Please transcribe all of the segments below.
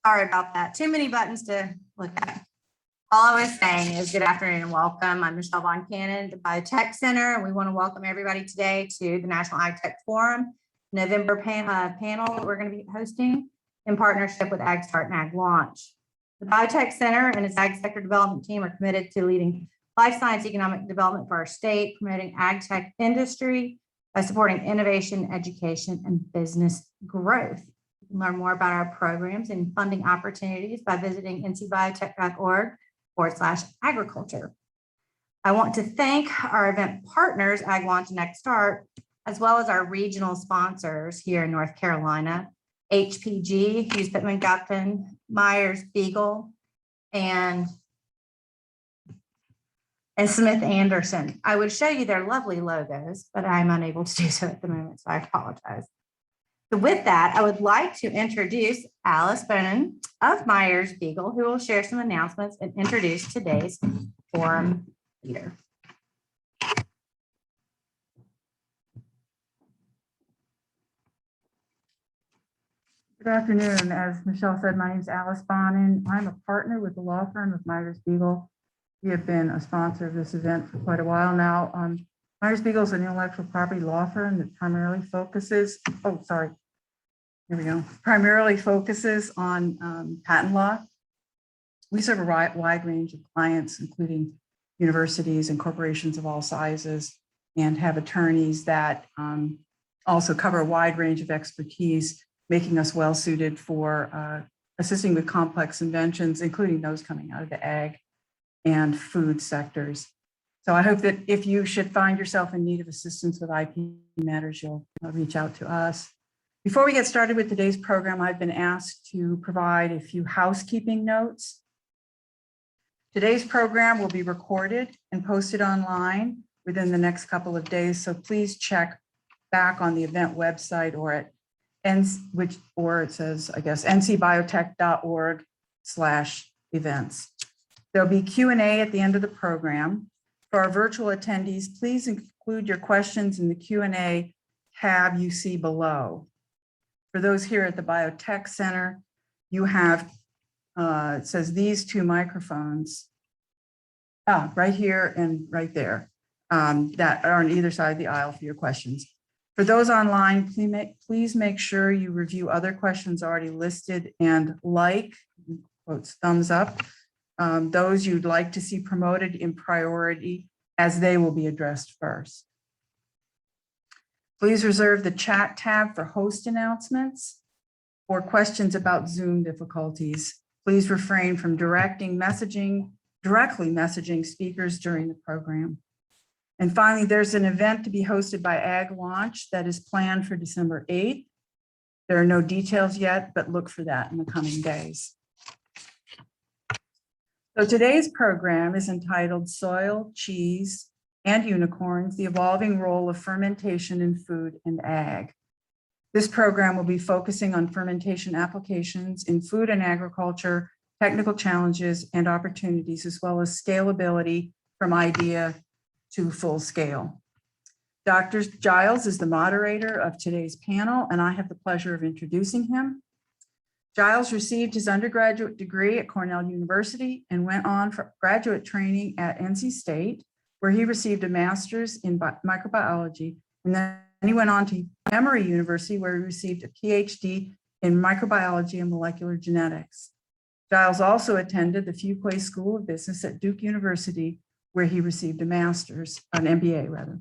Sorry about that. Too many buttons to look at. All I was saying is good afternoon and welcome. I'm Michelle Von Cannon, the Biotech Center, and we want to welcome everybody today to the National AgTech Forum, November panel that we're going to be hosting in partnership with AgStart and AgLaunch. The Biotech Center and its ag sector development team are committed to leading life science economic development for our state, promoting ag tech industry by supporting innovation, education, and business growth. You can learn more about our programs and funding opportunities by visiting ncbiotech.org/agriculture. I want to thank our event partners, AgLaunch and AgStart, as well as our regional sponsors here in North Carolina, HPG, Hughes Pittman Gupton, Myers Beagle, and Smith Anderson. I would show you their lovely logos, but I'm unable to do so at the moment, so I apologize. So with that, I would like to introduce Alice Bonin of Myers Beagle, who will share some announcements and introduce today's forum leader. Good afternoon. As Michelle said, my name is Alice Bonin. I'm a partner with the law firm of Myers Beagle. We have been a sponsor of this event for quite a while now. Myers Beagle is an intellectual property law firm that primarily focuses, primarily focuses on patent law. We serve a wide range of clients, including universities and corporations of all sizes, and have attorneys that also cover a wide range of expertise, making us well suited for assisting with complex inventions, including those coming out of the ag and food sectors. So I hope that if you should find yourself in need of assistance with IP matters, you'll reach out to us. Before we get started with today's program, I've been asked to provide a few housekeeping notes. Today's program will be recorded and posted online within the next couple of days, so please check back on the event website or at it says, I guess, ncbiotech.org/events. There'll be Q&A at the end of the program. For our virtual attendees, please include your questions in the Q&A tab you see below. For those here at the Biotech Center, you have, it says these two microphones, right here and right there, that are on either side of the aisle for your questions. For those online, please make sure you review other questions already listed and quotes, thumbs up, those you'd like to see promoted in priority as they will be addressed first. Please reserve the chat tab for host announcements or questions about Zoom difficulties. Please refrain from directly messaging speakers during the program. And finally, there's an event to be hosted by AgLaunch that is planned for December 8th. There are no details yet, but look for that in the coming days. So today's program is entitled Soil, Cheese, and Unicorns, the Evolving Role of Fermentation in Food and Ag. This program will be focusing on fermentation applications in food and agriculture, technical challenges and opportunities, as well as scalability from idea to full scale. Dr. Giles is the moderator of today's panel, and I have the pleasure of introducing him. Giles received his undergraduate degree at Cornell University and went on for graduate training at NC State, where he received a master's in microbiology, and then he went on to Emory University, where he received a Ph.D. in microbiology and molecular genetics. Giles also attended the Fuqua School of Business at Duke University, where he received a master's, an MBA rather.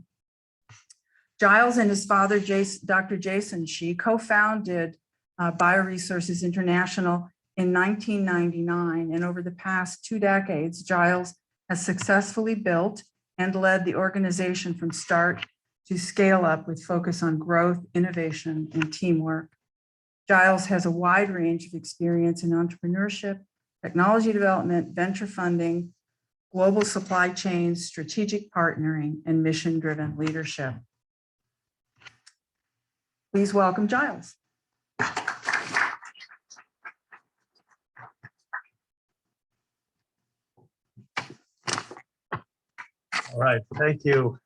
Giles and his father, Dr. Jason Shih, co-founded BioResource International in 1999, and over the past 2 decades, Giles has successfully built and led the organization from start to scale up with focus on growth, innovation, and teamwork. Giles has a wide range of experience in entrepreneurship, technology development, venture funding, global supply chains, strategic partnering, and mission-driven leadership. Please welcome Giles. All right, thank you.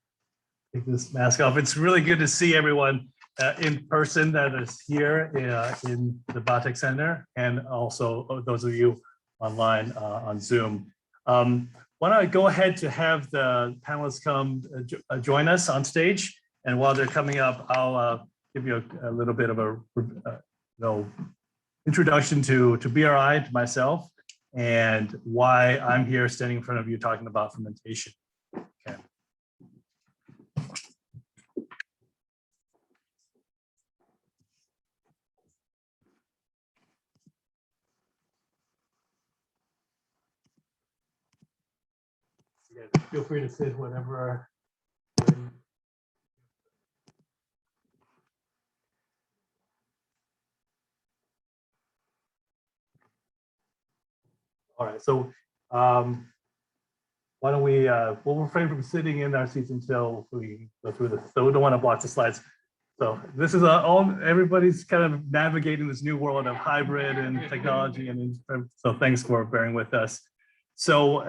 Take this mask off. It's really good to see everyone. in person that is here in the Biotech Center, and also those of you online on Zoom. Why don't I go ahead to have the panelists come join us on stage, and while they're coming up, I'll give you a little bit of a introduction to BRI, to myself, and why I'm here standing in front of you talking about fermentation. Okay. Feel free to sit whatever. All right, so why don't we, we'll refrain from sitting in our seats until we go through this. So we don't want to block the slides. So this is all, everybody's kind of navigating this new world of hybrid and technology. And so thanks for bearing with us. So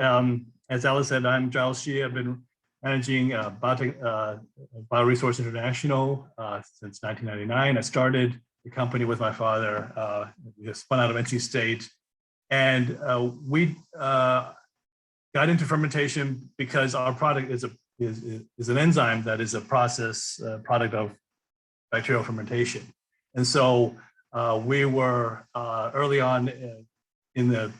as Alice said, I'm Giles Shih. I've been managing BioResource International since 1999. I started the company with my father. We spun out of NC State. And we got into fermentation because our product is an enzyme that is a product of bacterial fermentation. And so we were early on in the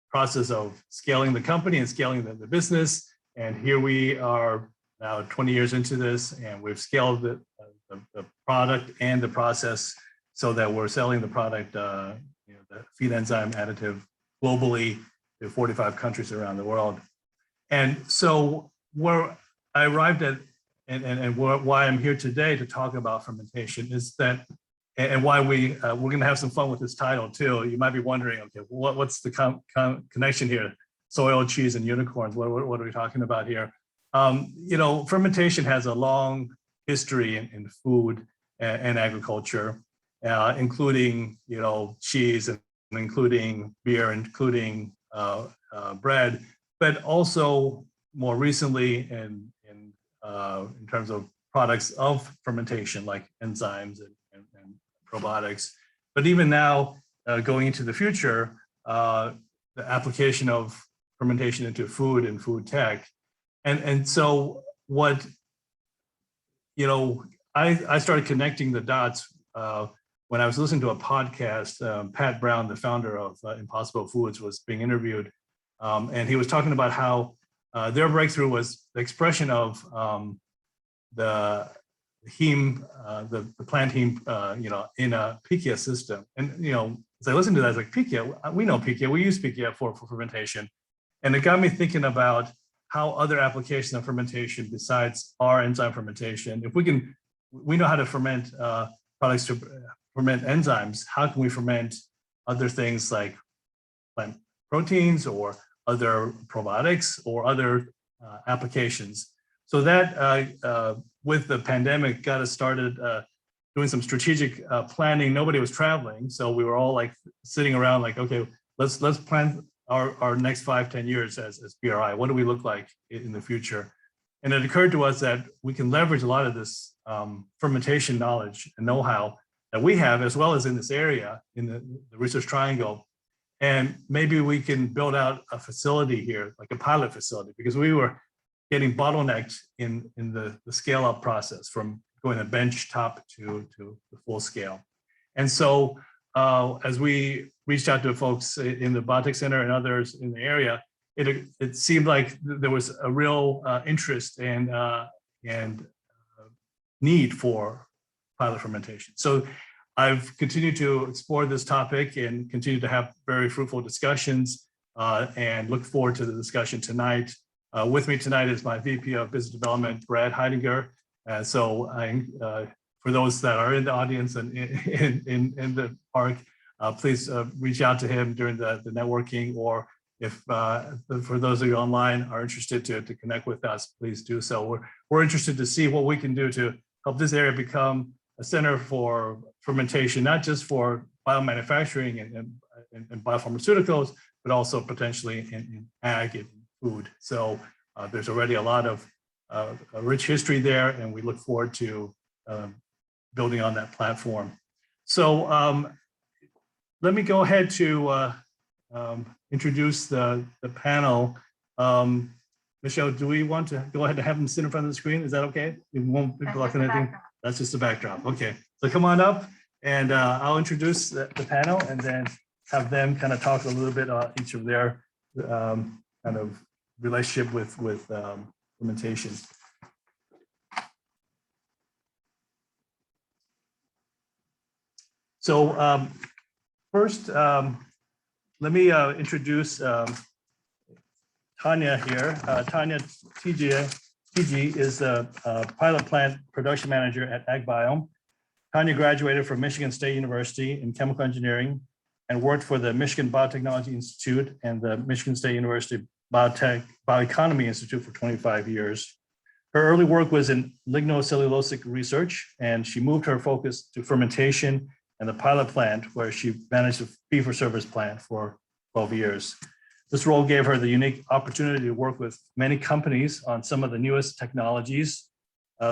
process of scaling the company and scaling the business. And here we are now 20 years into this, and we've scaled the product and the process so that we're selling the product, the feed enzyme additive, globally to 45 countries around the world. And so where I arrived at, and why I'm here today to talk about fermentation is that, and why we're going to have some fun with this title too. You might be wondering, okay, what's the connection here? Soil, cheese, and unicorns. What are we talking about here? Fermentation has a long history in food and agriculture, including cheese and including beer, including bread, but also more recently in terms of products of fermentation like enzymes and probiotics. But even now, going into the future, the application of fermentation into food and food tech. And so what, I started connecting the dots when I was listening to a podcast. Pat Brown, the founder of Impossible Foods, was being interviewed, and he was talking about how their breakthrough was the expression of the heme, the plant heme, in a pichia system. And as I listened to that, I was like, pichia, we know pichia, we use pichia for fermentation, and it got me thinking about how other applications of fermentation besides our enzyme fermentation, if we know how to ferment products to ferment enzymes, how can we ferment other things like plant proteins or other probiotics or other applications? So that with the pandemic got us started doing some strategic planning. Nobody was traveling, so we were all like sitting around like, okay, let's plan our next 5-10 years as BRI. What do we look like in the future? And it occurred to us that we can leverage a lot of this fermentation knowledge and know-how that we have, as well as in this area, in the Research Triangle. And maybe we can build out a facility here, like a pilot facility, because we were getting bottlenecked in the scale-up process from going to bench top to the full scale. And so as we reached out to folks in the Biotech Center and others in the area, it seemed like there was a real interest and need for pilot fermentation. So I've continued to explore this topic and continue to have very fruitful discussions and look forward to the discussion tonight. With me tonight is my VP of Business Development, Brad Heidinger. So for those that are in the audience and in the park, please reach out to him during the networking, or if for those of you online are interested to connect with us, please do so. We're interested to see what we can do to help this area become a center for fermentation, not just for biomanufacturing and biopharmaceuticals, but also potentially in ag and food. So there's already a lot of a rich history there, and we look forward to building on that platform. So let me go ahead to introduce the panel. Michelle, do we want to go ahead and have them sit in front of the screen? Is that okay? We won't be blocking anything. That's just a backdrop. Okay, so come on up and I'll introduce the panel and then have them kind of talk a little bit on each of their kind of relationship with fermentation. So first, let me introduce Tonya here. Tonya Tiedje is a pilot plant production manager at AgBiome. Tonya graduated from Michigan State University in chemical engineering and worked for the Michigan Biotechnology Institute and the Michigan State University Bioeconomy Institute for 25 years. Her early work was in lignocellulosic research, and she moved her focus to fermentation and the pilot plant, where she managed a fee-for-service plant for 12 years. This role gave her the unique opportunity to work with many companies on some of the newest technologies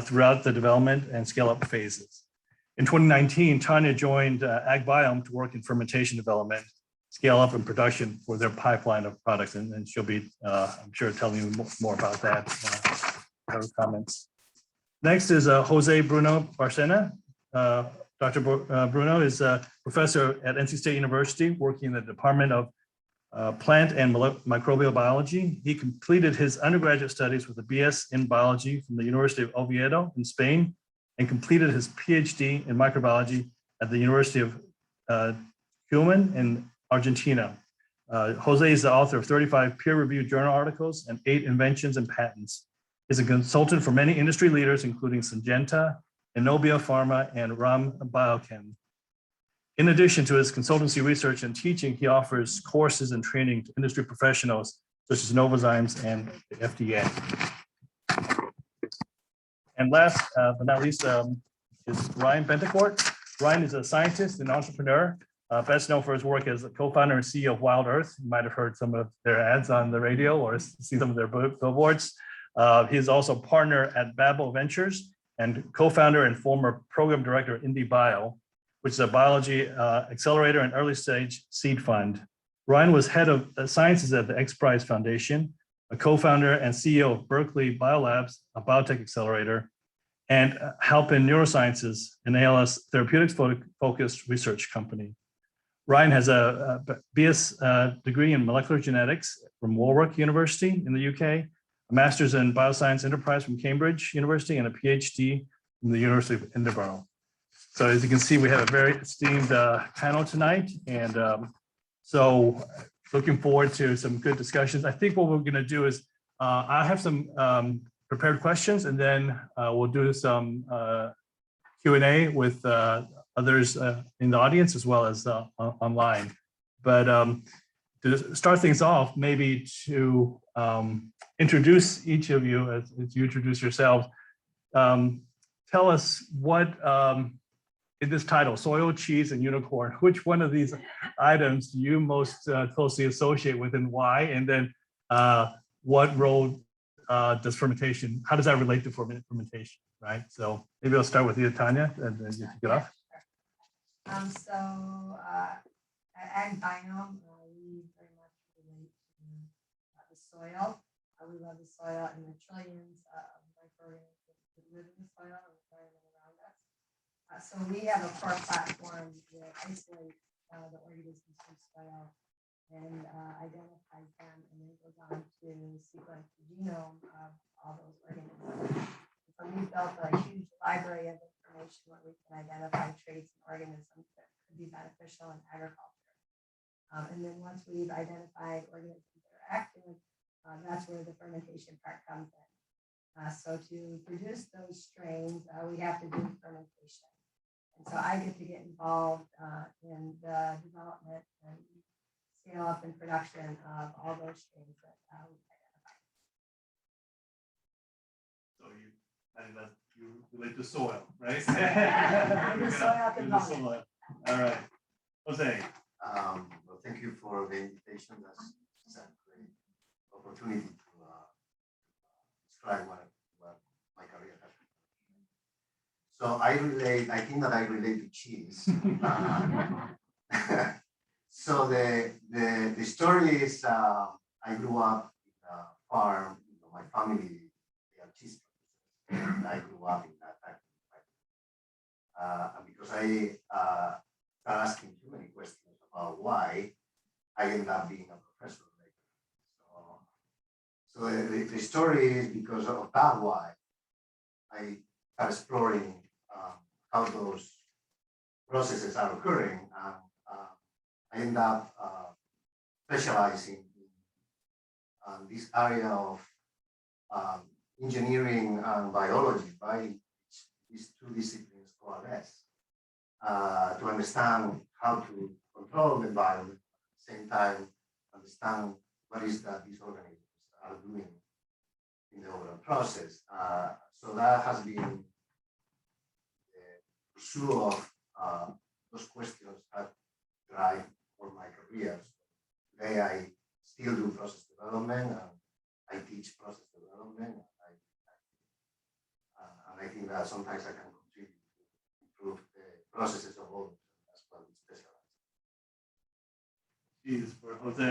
throughout the development and scale-up phases. In 2019, Tonya joined AgBiome to work in fermentation development, scale-up and production for their pipeline of products, and she'll be, I'm sure, telling you more about that. Her comments. Next is Jose Bruno-Barcena. Dr. Bruno is a professor at NC State University, working in the Department of Plant and Microbial Biology. He completed his undergraduate studies with a BS in biology from the University of Oviedo in Spain, and completed his Ph.D. in microbiology at the University of Human in Argentina. Jose is the author of 35 peer-reviewed journal articles and 8 inventions and patents. He's a consultant for many industry leaders, including Syngenta, Inobia Pharma, and Ram Biochem. In addition to his consultancy research and teaching, he offers courses and training to industry professionals such as Novozymes and the FDA. And last but not least is Ryan Bethencourt. Ryan is a scientist and entrepreneur, best known for his work as a co-founder and CEO of WildEarth. You might have heard some of their ads on the radio or seen some of their billboards. He is also partner at Babel Ventures and co-founder and former program director at IndieBio, which is a biology accelerator and early stage seed fund. Ryan was head of sciences at the X Prize Foundation, a co-founder and CEO of Berkeley Biolabs, a biotech accelerator, and Help in Neurosciences, an ALS therapeutics focused research company. Ryan has a BS degree in molecular genetics from Warwick University in the UK, a master's in bioscience enterprise from Cambridge University, and a PhD from the University of Edinburgh. So as you can see, we have a very esteemed panel tonight, and so looking forward to some good discussions. I think what we're going to do is I have some prepared questions, and then we'll do some Q&A with others in the audience as well as online. But to start things off, maybe to introduce each of you as you introduce yourselves, tell us what in this title, soil, cheese, and unicorn, which one of these items do you most closely associate with and why? And then what role does fermentation, how does that relate to fermentation, right? So maybe I'll start with you, Tonya, and then you kick it off. At AgBiome, we very much relate to the soil. We love the soil and the trillions of microorganisms that live in the soil and the environment around us. So we have a core platform that isolates the organisms from soil and identifies them, and then goes on to sequence the genome of all those organisms. So we built a huge library of information where we can identify traits and organisms that could be beneficial in agriculture. And then once we've identified organisms that are active, that's where the fermentation part comes in. So to produce those strains, we have to do fermentation. And so I get to get involved in the development and scale up and production of all those strains that we identify. So you relate to soil, right? The soil component. All right, Jose. Well, thank you for the invitation. That's a great opportunity to describe what my career has been. So I think that I relate to cheese. So the story is, I grew up in a farm, my family, they are cheese producers, and I grew up in that type of and because I started asking too many questions about why, I ended up being a professor later. So the story is because of that why I started exploring how those processes are occurring, and I end up specializing in this area of engineering and biology, right? These two disciplines coalesce to understand how to control the environment, at the same time understand what is that these organisms are doing in the overall process. So that has been the pursuit of those questions that drive for my career. So today I still do process development, and I teach process development. And I think that sometimes I can contribute to improve the processes of all. That's what we specialize. Jesus, for Jose.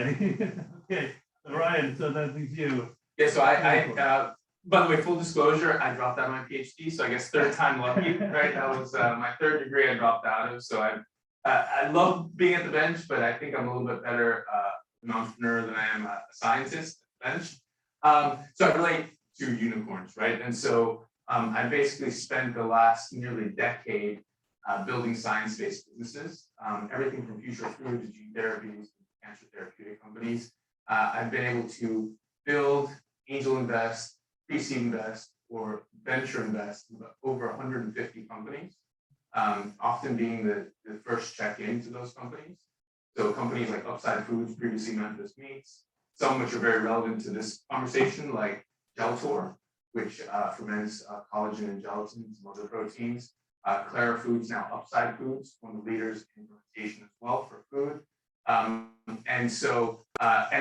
Okay, so Ryan, so that leaves you. Yeah, so I by the way, full disclosure, I dropped out of my PhD, so I guess third time lucky, right? That was my third degree I dropped out of. So I love being at the bench, but I think I'm a little bit better an entrepreneur than I am a scientist at the bench. So I relate to unicorns, right? And so I basically spent the last nearly decade building science-based businesses, everything from future food to gene therapies, cancer therapeutic companies. I've been able to build, angel invest, pre-seed invest, or venture invest in over 150 companies, often being the first check into those companies. So companies like Upside Foods, previously Memphis Meats, some which are very relevant to this conversation, like Geltor, which ferments collagen and gelatin and some other proteins. Clara Foods, now Upside Foods, one of the leaders in fermentation as well for food. And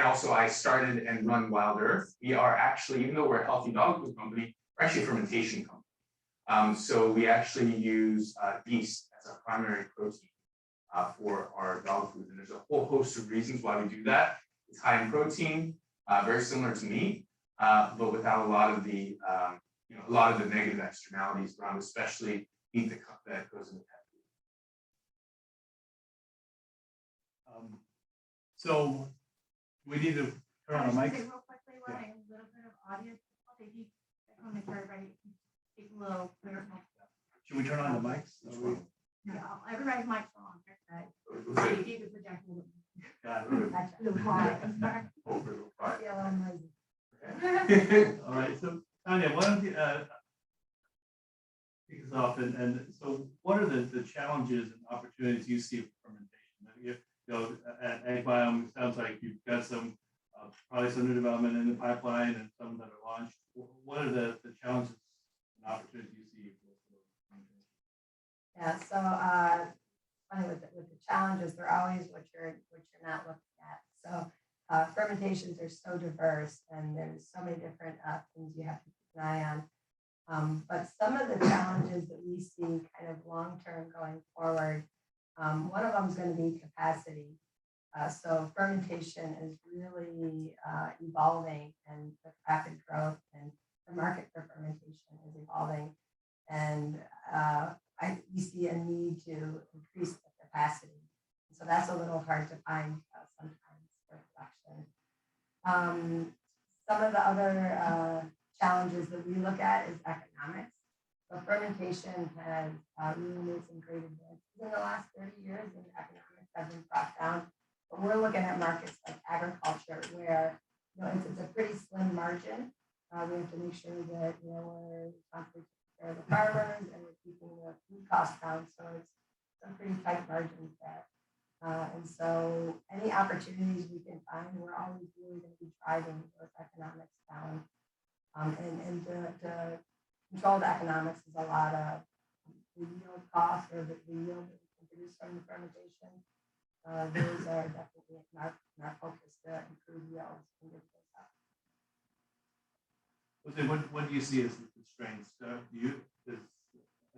also I started and run WildEarth. We are actually, even though we're a healthy dog food company, we're actually a fermentation company. So we actually use yeast as our primary protein for our dog food. And there's a whole host of reasons why we do that. It's high in protein, very similar to meat, but without a lot of the negative externalities around, especially meat that goes into pet food. So we need to turn on the mic. Real quickly, a little bit of audio. I want to make sure everybody take a little clear. Should we turn on the mics? Yeah, everybody's mic's on. Okay. You keep it projecting. Got it. That's a little quiet. All right, so Tonya, why don't you kick us off, and so what are the challenges and opportunities you see for fermentation? At AgBiome, it sounds like you've got some probably some new development in the pipeline and some that are launched. What are the challenges and opportunities you see for fermentation? Yeah, so funny with the challenges, they're always what you're not looking at. So fermentations are so diverse, and there's so many different things you have to keep an eye on. But some of the challenges that we see kind of long term going forward, one of them is going to be capacity. So fermentation is really evolving, and with rapid growth, and the market for fermentation is evolving, and we see a need to increase the capacity. So that's a little hard to find sometimes for production. Some of the other challenges that we look at is economics. So fermentation has really made some great advances in the last 30 years, and economics have been brought down. But we're looking at markets like agriculture, where it's a pretty slim margin. We have to make sure that we're responsible for the farmers, and we're keeping the food costs down. So it's some pretty tight margins there. And so any opportunities we can find, we're always really going to be driving those economics down. And the controlled economics is a lot of the yield cost, or the yield that we can produce from the fermentation. Those are definitely in our focus to improve yields and get those up. What do you see as the constraints?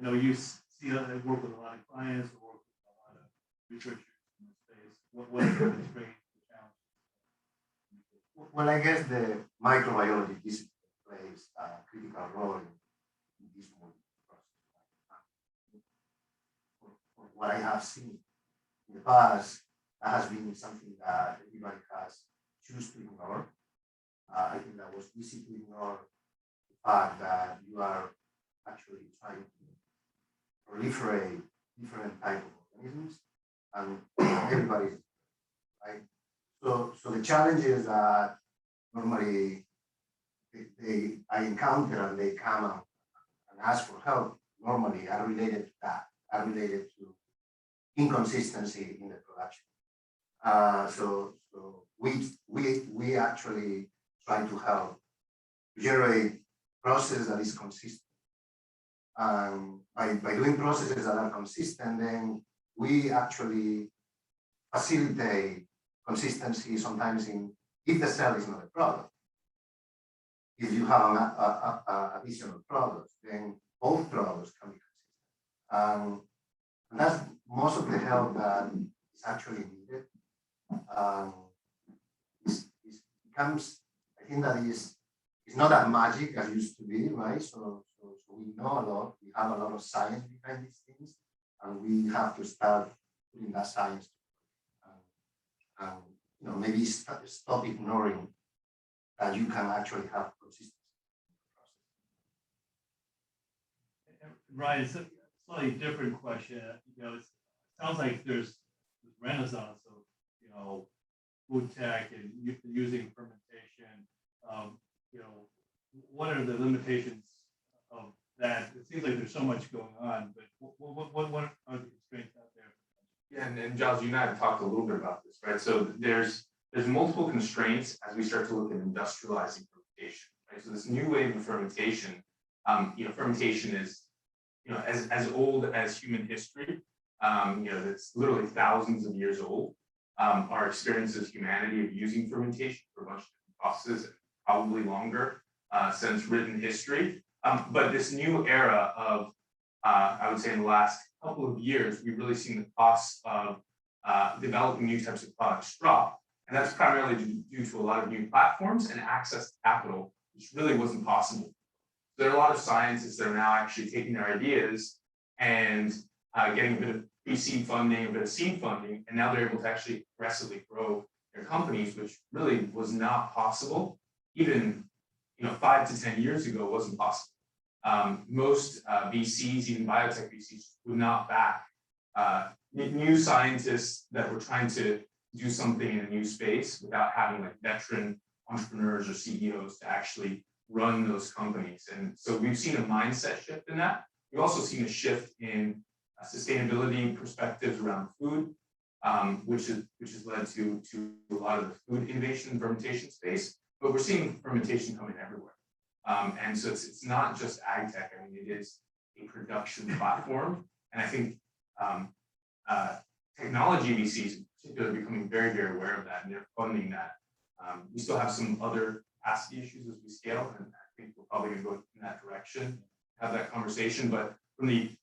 I know you see, I work with a lot of clients, or work with a lot of researchers in this space. What are the constraints, the challenges? Well, I guess the microbiology discipline plays a critical role in this movement process. For what I have seen in the past, that has been something that everybody has choose to ignore. I think that was easy to ignore the fact that you are actually trying to proliferate different types of organisms, and everybody's right. So the challenges that normally I encounter and they come and ask for help normally are related to that, are related to inconsistency in the production. So we actually try to help generate process that is consistent. By doing processes that are consistent, then we actually facilitate consistency sometimes in if the cell is not a product. If you have additional products, then both products can be consistent. And that's most of the help that is actually needed. It becomes, I think that it's not that magic as used to be, right? So we know a lot, we have a lot of science behind these things, and we have to start putting that science and maybe stop ignoring that you can actually have consistency in the process. Ryan, it's a slightly different question. It sounds like there's this renaissance of, food tech and using fermentation. What are the limitations of that? It seems like there's so much going on, but what are the constraints out there? Yeah, and Giles, you and I have talked a little bit about this, right? So there's multiple constraints as we start to look at industrializing fermentation, right? So this new wave of fermentation, fermentation is, as old as human history. It's literally thousands of years old. Our experience as humanity of using fermentation for a bunch of different processes, probably longer since written history. But this new era of, I would say in the last couple of years, we've really seen the costs of developing new types of products drop. And that's primarily due to a lot of new platforms and access to capital, which really wasn't possible. There are a lot of scientists that are now actually taking their ideas and getting a bit of pre-seed funding, a bit of seed funding, and now they're able to actually aggressively grow their companies, which really was not possible. Even 5 to 10 years ago wasn't possible. Most VCs, even biotech VCs, would not back new scientists that were trying to do something in a new space without having like veteran entrepreneurs or CEOs to actually run those companies. And so we've seen a mindset shift in that. We've also seen a shift in sustainability perspectives around food, which has led to a lot of the food innovation and fermentation space. But we're seeing fermentation coming everywhere. And so it's not just ag tech. I mean, it is a production platform. And I think technology VCs in particular are becoming very, very aware of that, and they're funding that. We still have some other capacity issues as we scale, and I think we're probably going to go in that direction, have that conversation. But from the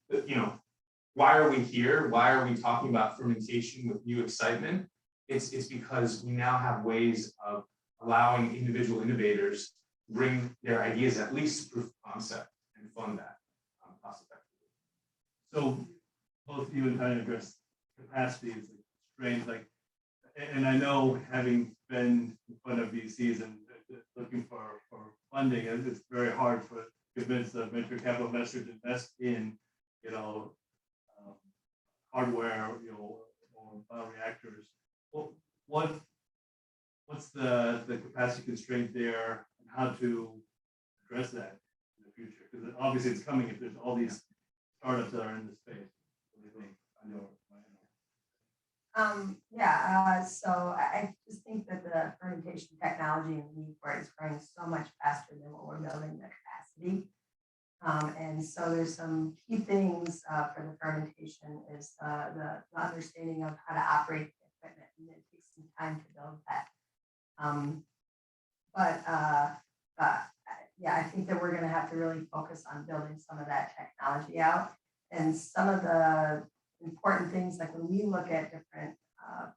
why are we here? Why are we talking about fermentation with new excitement? It's because we now have ways of allowing individual innovators to bring their ideas at least to proof of concept and fund that cost effectively. So both you and Tonya addressed capacity as constraints, and I know having been in front of VCs and looking for funding, it's very hard to convince the venture capital investors to invest in, hardware, or bioreactors. What's the capacity constraint there, and how to address that in the future? Because obviously it's coming if there's all these startups that are in the space. What do you think? So I just think that the fermentation technology and the need for it is growing so much faster than what we're building the capacity. And so there's some key things for the fermentation is the understanding of how to operate the equipment, and it takes some time to build that. I think that we're going to have to really focus on building some of that technology out. And some of the important things, like when we look at different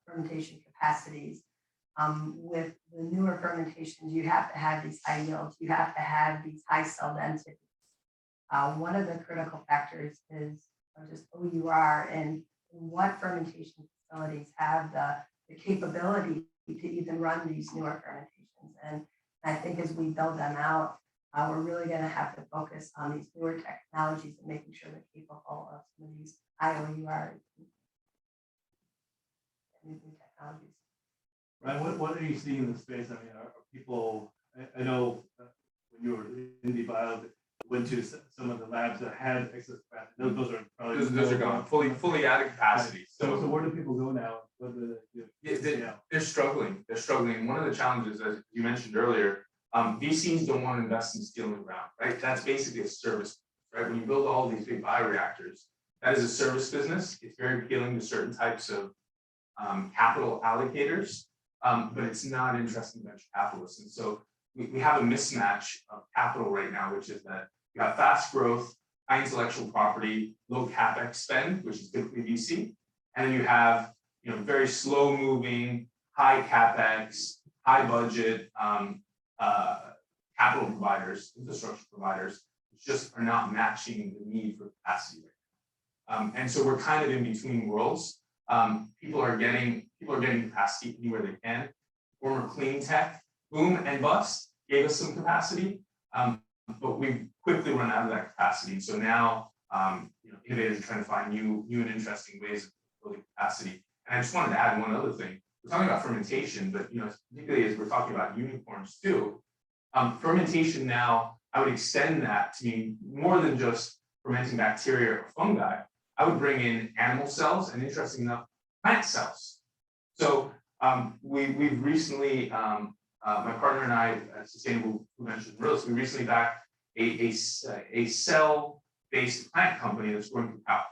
fermentation capacities, with the newer fermentations, you have to have these high yields, you have to have these high cell densities. One of the critical factors is just OUR and what fermentation facilities have the capability to even run these newer fermentations. And I think as we build them out, we're really going to have to focus on these newer technologies and making sure they're capable of some of these IOUR new technologies. Right, what are you seeing in the space? I mean, are people, I know when you were in the bio, went to some of the labs that had excess capacity. Those are probably. Those are gone, fully out of capacity. So where do people go now? They're struggling. They're struggling. One of the challenges, as you mentioned earlier, VCs don't want to invest in steel in the ground, right? That's basically a service, right? When you build all these big bioreactors, that is a service business. It's very appealing to certain types of capital allocators, but it's not interesting to venture capitalists. And so we have a mismatch of capital right now, which is that you have fast growth, high intellectual property, low capex spend, which is typically VC, and then you have very slow moving, high capex, high budget capital providers, infrastructure providers, which just are not matching the need for capacity right now. And so we're kind of in between worlds. People are getting capacity anywhere they can. Former clean tech boom and bust gave us some capacity, but we've quickly run out of that capacity. So now, innovators are trying to find new and interesting ways of building capacity. And I just wanted to add one other thing. We're talking about fermentation, but particularly as we're talking about unicorns too, fermentation now, I would extend that to mean more than just fermenting bacteria or fungi. I would bring in animal cells and, interesting enough, plant cells. So we've recently, my partner and I at Sustainable Food Ventures and Reals, we recently backed a cell-based plant company that's growing cacao.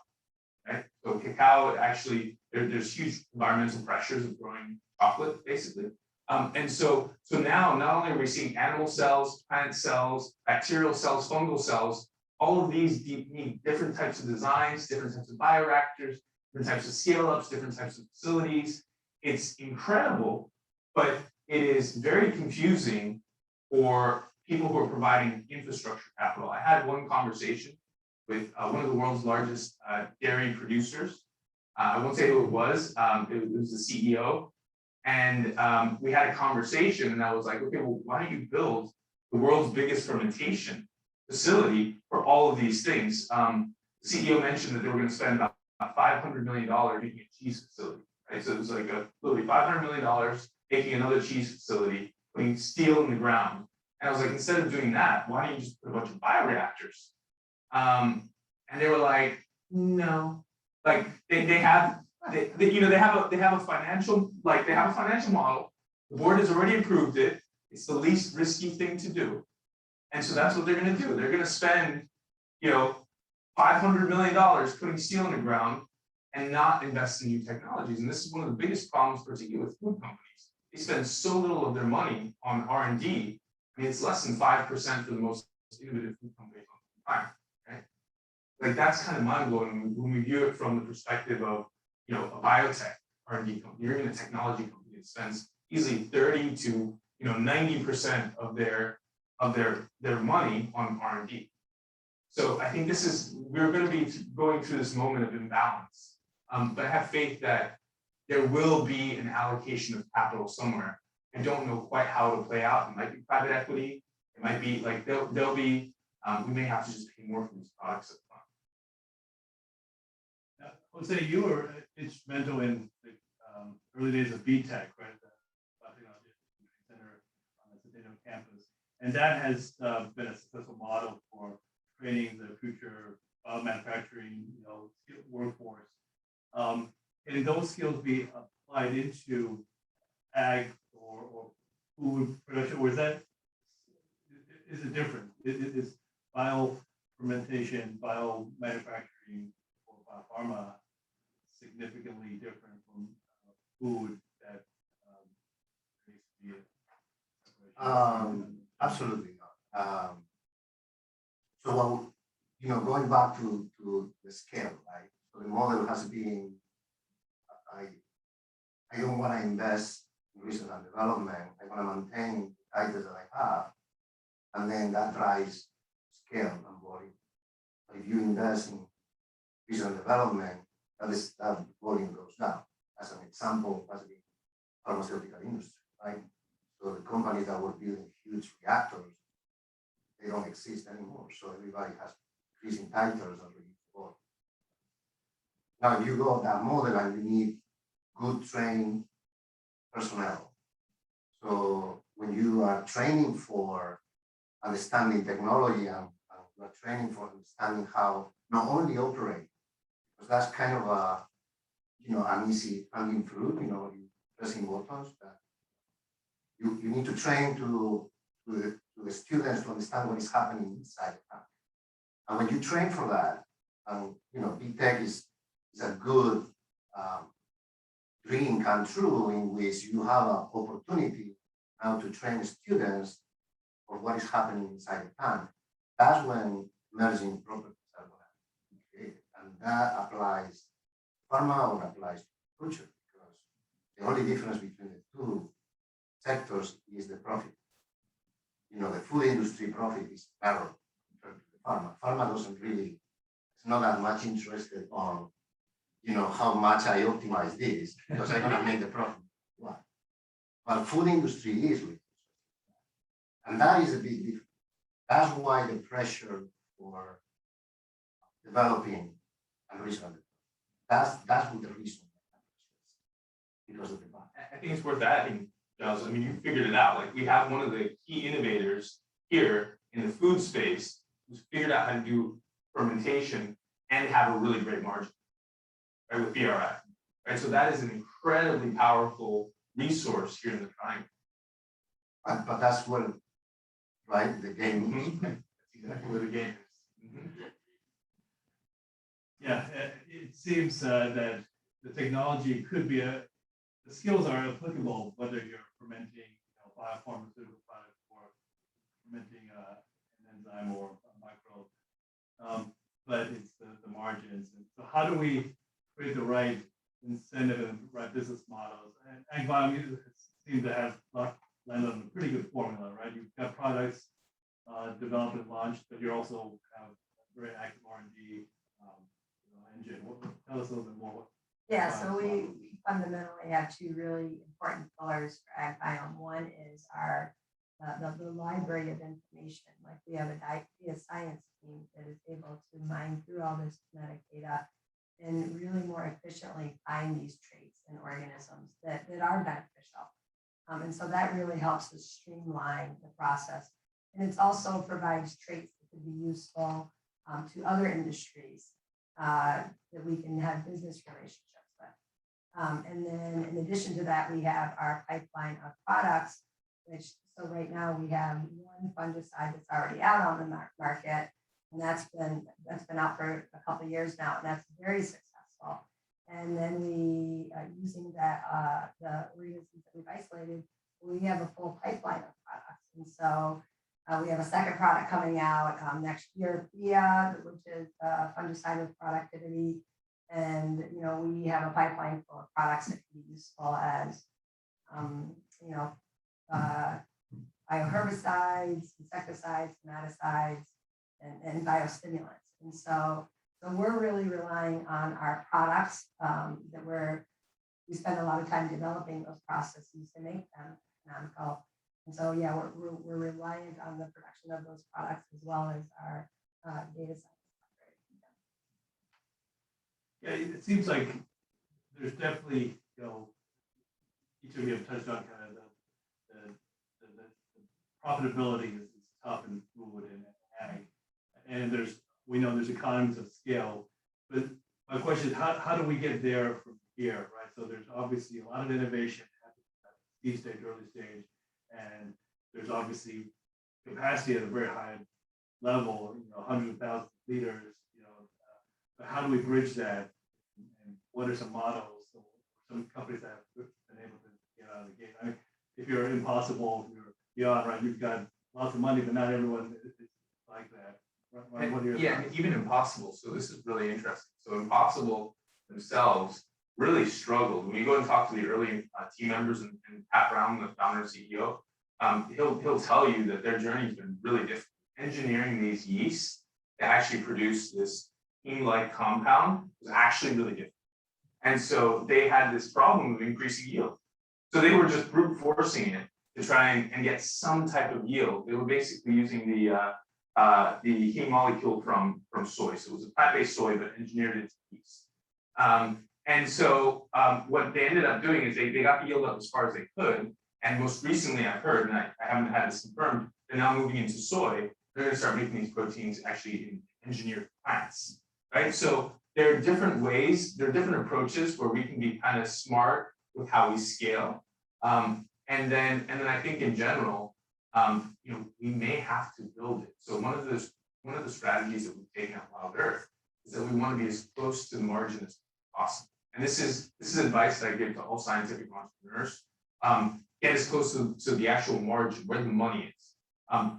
Right? So cacao actually, there's huge environmental pressures of growing chocolate, basically. And so now not only are we seeing animal cells, plant cells, bacterial cells, fungal cells, all of these need different types of designs, different types of bioreactors, different types of scale-ups, different types of facilities. It's incredible, but it is very confusing for people who are providing infrastructure capital. I had one conversation with one of the world's largest dairy producers. I won't say who it was. It was the CEO. And we had a conversation and I was like, okay, well, why don't you build the world's biggest fermentation facility for all of these things? The CEO mentioned that they were going to spend about $500 million making a cheese facility, right? So it was like literally $500 million making another cheese facility, putting steel in the ground. And I was like, instead of doing that, why don't you just put a bunch of bioreactors? And they were like, no, like they have a financial model. The board has already approved it. It's the least risky thing to do. And so that's what they're going to do. They're going to spend, $500 million putting steel in the ground and not invest in new technologies. And this is one of the biggest problems, particularly with food companies. They spend so little of their money on R&D. I mean, it's less than 5% for the most innovative food companies on the time, right? Like that's kind of mind-blowing when we view it from the perspective of, a biotech R&D company. You're in a technology company that spends easily 30 to 90% of their money on R&D. So I think we're going to be going through this moment of imbalance. But I have faith that there will be an allocation of capital somewhere. I don't know quite how it'll play out. It might be private equity. It might be like there'll be. We may have to just pay more for these products up front. Jose, you were instrumental in the early days of BTech, right? The Biotechnology Center on the Centennial campus, and that has been a successful model for training the future manufacturing, workforce. And those skills be applied into ag or food production, or is it different? Is biofermentation, biomanufacturing, or biopharma significantly different from food that needs to be a separation? Absolutely not. So going back to the scale, right? So the model has been, I don't want to invest in research and development. I want to maintain the titles that I have, and then that drives scale and volume. But if you invest in research and development, that volume goes down. As an example, has been pharmaceutical industry, right? So the companies that were building huge reactors, they don't exist anymore. So everybody has increasing titles and reduced volume. Now, if you go that model and you need good trained personnel. So when you are training for understanding technology and you are training for understanding how not only operate, because that's kind of a, an easy hanging fruit, you pressing buttons, that you need to train to the students to understand what is happening inside the plant. And when you train for that, and big tech is a good dream come true in which you have an opportunity now to train students for what is happening inside the plant. That's when emerging properties are going to be created. And that applies to pharma or applies to culture, because the only difference between the two sectors is the profit. The food industry profit is narrow compared to the pharma. Pharma doesn't really, it's not that much interested on, how much I optimize this, because I'm gonna make the profit. Why? But food industry is really, and that is a big difference. That's why the pressure for developing and research. That's what the reason. Because of the budget. I think it's worth adding, Giles. I mean, you figured it out. Like, we have one of the key innovators here in the food space who's figured out how to do fermentation and have a really great margin, right, with BRI. Right, so that is an incredibly powerful resource here in the triangle. But that's what, right, the game is. That's exactly what the game is. Yeah, it seems that the technology could be the skills are applicable, whether you're fermenting biopharmaceutical products or fermenting an enzyme or a microbe, but it's the margins. And so how do we create the right incentive and right business models? And AgBiome seems to have landed on a pretty good formula, right? You've got products developed and launched, but you also have a very active R&D engine. Tell us a little bit more. Yeah, so we fundamentally have two really important pillars for AgBiome. One is our the library of information. Like, we have a data science team that is able to mine through all this genetic data and really more efficiently find these traits in organisms that are beneficial. And so that really helps us streamline the process. And it also provides traits that could be useful to other industries that we can have business relationships with. And then in addition to that, we have our pipeline of products, which, so right now we have one fungicide that's already out on the market, and that's been out for a couple of years now, and that's very successful. And then we, using that, the organisms that we've isolated, we have a full pipeline of products. And so we have a second product coming out next year, which is fungicide with productivity. And, we have a pipeline full of products that can be useful as, bioherbicides, insecticides, nematicides, and biostimulants. And so we're really relying on our products that we spend a lot of time developing those processes to make them economical. And so, yeah, we're reliant on the production of those products as well as our data science. Yeah, it seems like there's definitely, each of you have touched on kind of the profitability is tough in food and ag, and we know there's economies of scale. But my question is, how do we get there from here, right? So there's obviously a lot of innovation at the seed stage, early stage, and there's obviously capacity at a very high level, hundreds of thousands of liters, but how do we bridge that? And what are some models, some companies that have been able to get out of the gate? I mean, if you're impossible, you're beyond, right? You've got lots of money, but not everyone is like that. Ryan, what are your Yeah, thoughts? even Impossible. So this is really interesting. So Impossible themselves really struggled. When you go and talk to the early team members and Pat Brown, the founder and CEO, he'll tell you that their journey has been really difficult. Engineering these yeasts to actually produce this heme-like compound was actually really difficult. And so they had this problem of increasing yield. So they were just brute forcing it to try and get some type of yield. They were basically using the heme molecule from soy. So it was a plant-based soy, but engineered into yeast. And so what they ended up doing is they got the yield up as far as they could. And most recently I've heard, and I haven't had this confirmed, they're now moving into soy. They're going to start making these proteins actually in engineered plants, right? So there are different ways, there are different approaches where we can be kind of smart with how we scale. And then I think in general, we may have to build it. So one of the strategies that we've taken at WildEarth is that we want to be as close to the margin as possible. And this is advice that I give to all scientific entrepreneurs. Get as close to the actual margin, where the money is.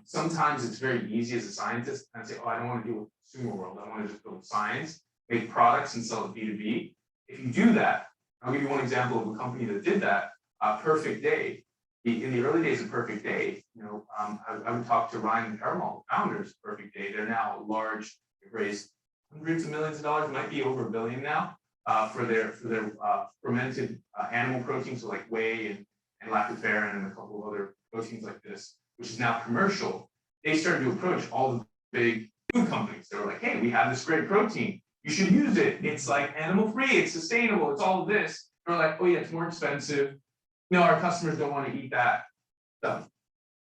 Sometimes it's very easy as a scientist and say, oh, I don't want to deal with the consumer world. I want to just build science, make products and sell it B2B. If you do that, I'll give you one example of a company that did that, Perfect Day. In the early days of Perfect Day, I would talk to Ryan and Paramount, founders of Perfect Day. They're now large, they've raised hundreds of millions of dollars, might be over $1 billion now, for their fermented animal proteins, so like whey and lactoferrin and a couple of other proteins like this, which is now commercial. They started to approach all the big food companies. They were like, hey, we have this great protein. You should use it. It's like animal free, it's sustainable, it's all of this. They're like, oh yeah, it's more expensive. No, our customers don't want to eat that stuff.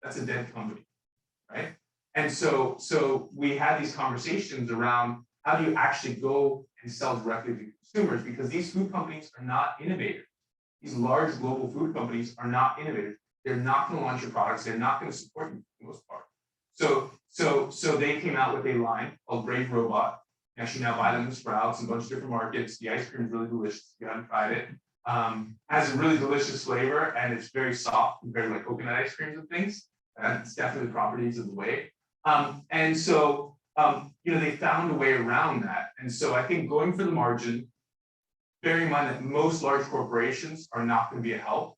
That's a dead company, right? And so we had these conversations around how do you actually go and sell directly to consumers, because these food companies are not innovators. These large global food companies are not innovators. They're not going to launch your products. They're not going to support you for the most part. So they came out with a line called Brave Robot. You actually now buy them in Sprouts and a bunch of different markets. The ice cream is really delicious. If you haven't tried it, has a really delicious flavor and it's very soft compared to like coconut ice creams and things. That's definitely the properties of the whey. And so they found a way around that. And so I think going for the margin, bearing in mind that most large corporations are not going to be a help.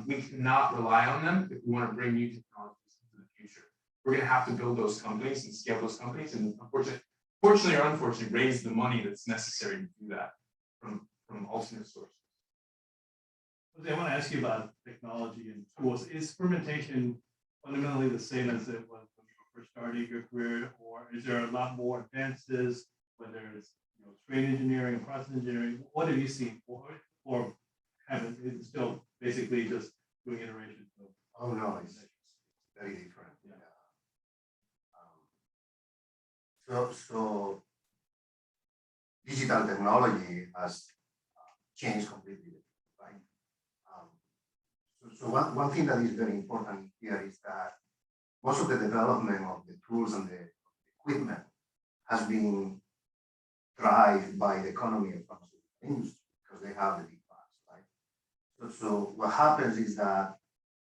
We cannot rely on them if we want to bring new technologies into the future. We're going to have to build those companies and scale those companies, and fortunately or unfortunately, raise the money that's necessary to do that from alternate sources. Jose, I want to ask you about technology and tools. Is fermentation fundamentally the same as it was when you were first starting your career, or is there a lot more advances, whether it's strain engineering and process engineering? What have you seen, or haven't? It's still basically just doing iterations of. Oh no, it's very different. Yeah. So digital technology has changed completely, right? So one thing that is very important here is that most of the development of the tools and the equipment has been driven by the economy of the pharmaceutical industry because they have the big bucks, right? So what happens is that,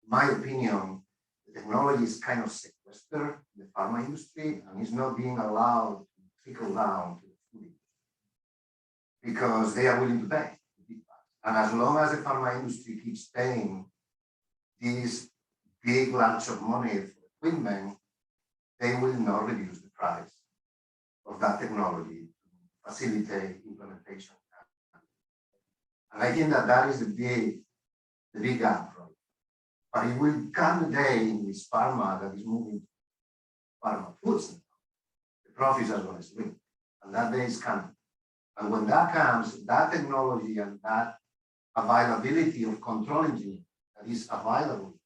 in my opinion, the technology is kind of sequestered in the pharma industry and is not being allowed to trickle down to the food industry because they are willing to pay the big bucks. And as long as the pharma industry keeps paying these big lumps of money for equipment, they will not reduce the price of that technology to facilitate implementation. And I think that is the big gap, right? But it will come a day in this pharma that is moving to pharma foods. The profits are going to swing, and that day is coming. And when that comes, that technology and that availability of control engineering that is available,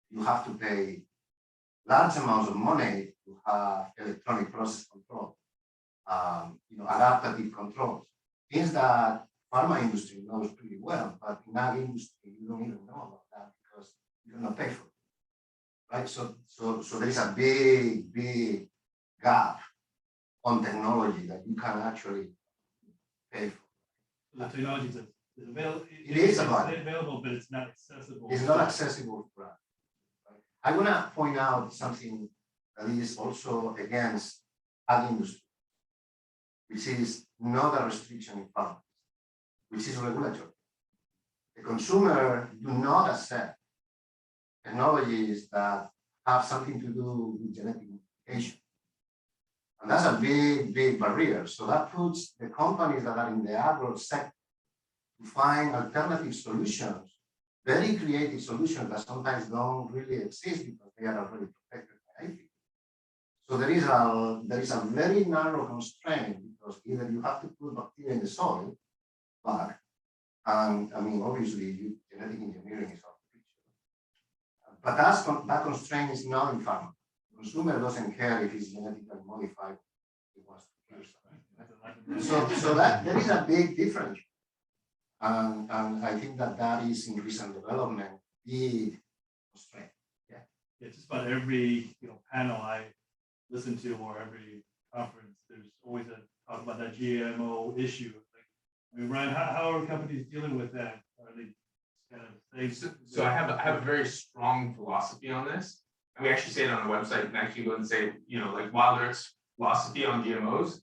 you have to pay large amounts of money to have electronic process control, adaptive controls, things that pharma industry knows pretty well, but in ag industry, you don't even know about that because you're not pay for it, right? So there is a big gap on technology that you can actually pay for. The technology is available. It is available, but it's not accessible. It's not accessible for us. Right? I want to point out something that is also against ag industry, which is not a restriction in farmers, which is regulatory. The consumer do not accept technologies that have something to do with genetic modification. And that's a big, big barrier. So that puts the companies that are in the agro sector to find alternative solutions, very creative solutions that sometimes don't really exist because they are already protected by IP. So there is a very narrow constraint because either you have to put bacteria in the soil, but and I mean obviously genetic engineering is out of the picture. But that constraint is not in pharma. The consumer doesn't care if it's genetically modified. He wants to kill something. So that there is a big difference. And I think that is in recent development, big constraint. Yeah, just about every panel I listen to or every conference, there's always a talk about that GMO issue. Like, I mean, Ryan, how are companies dealing with that? Are they kind of things? So I have a very strong philosophy on this, and we actually say it on the website. And actually go and say, like WildEarth's philosophy on GMOs.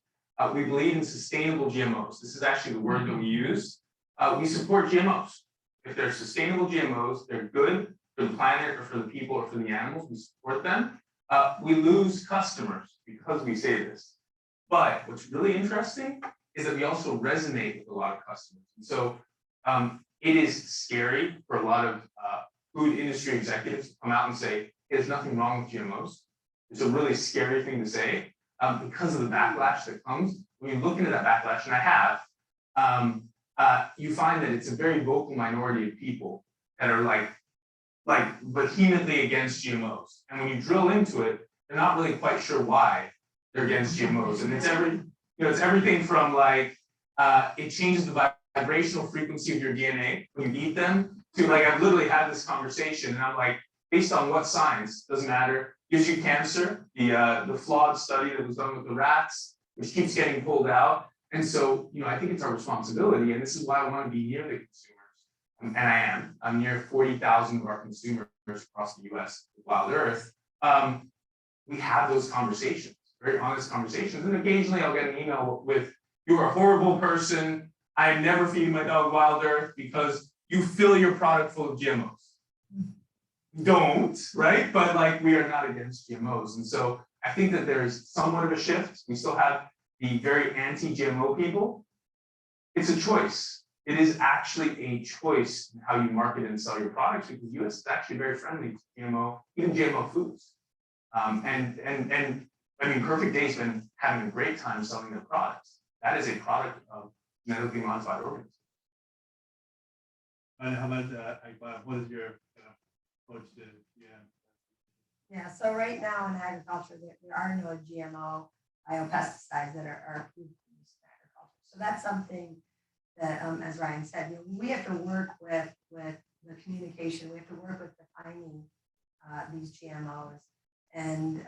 We believe in sustainable GMOs. This is actually the word that we use. We support GMOs. If they're sustainable GMOs, they're good for the planet or for the people or for the animals. We support them. We lose customers because we say this. But what's really interesting is that we also resonate with a lot of customers. And so it is scary for a lot of food industry executives to come out and say, hey, there's nothing wrong with GMOs. It's a really scary thing to say because of the backlash that comes. When you look into that backlash, and I have, you find that it's a very vocal minority of people that are like vehemently against GMOs. And when you drill into it, they're not really quite sure why they're against GMOs. And it's it's everything from like it changes the vibrational frequency of your DNA when you eat them to like I've literally had this conversation and I'm like, based on what science, doesn't matter, gives you cancer, the flawed study that was done with the rats, which keeps getting pulled out. And so, I think it's our responsibility, and this is why I want to be near the consumers. And I am. I'm near 40,000 of our consumers across the US with WildEarth. We have those conversations, very honest conversations. And occasionally I'll get an email with, you're a horrible person. I am never feeding my dog WildEarth because you fill your product full of GMOs. Don't, right? But like, we are not against GMOs. And so I think that there's somewhat of a shift. We still have the very anti-GMO people. It's a choice. It is actually a choice in how you market and sell your products because the US is actually very friendly to GMO, even GMO foods. And I mean, Perfect Day's been having a great time selling their products. That is a product of genetically modified organisms. And how about what is your approach to Yeah, so right now in agriculture, there are no GMO biopesticides that are approved for use in agriculture. So that's something that, as Ryan said, we have to work with the communication. We have to work with defining these GMOs, and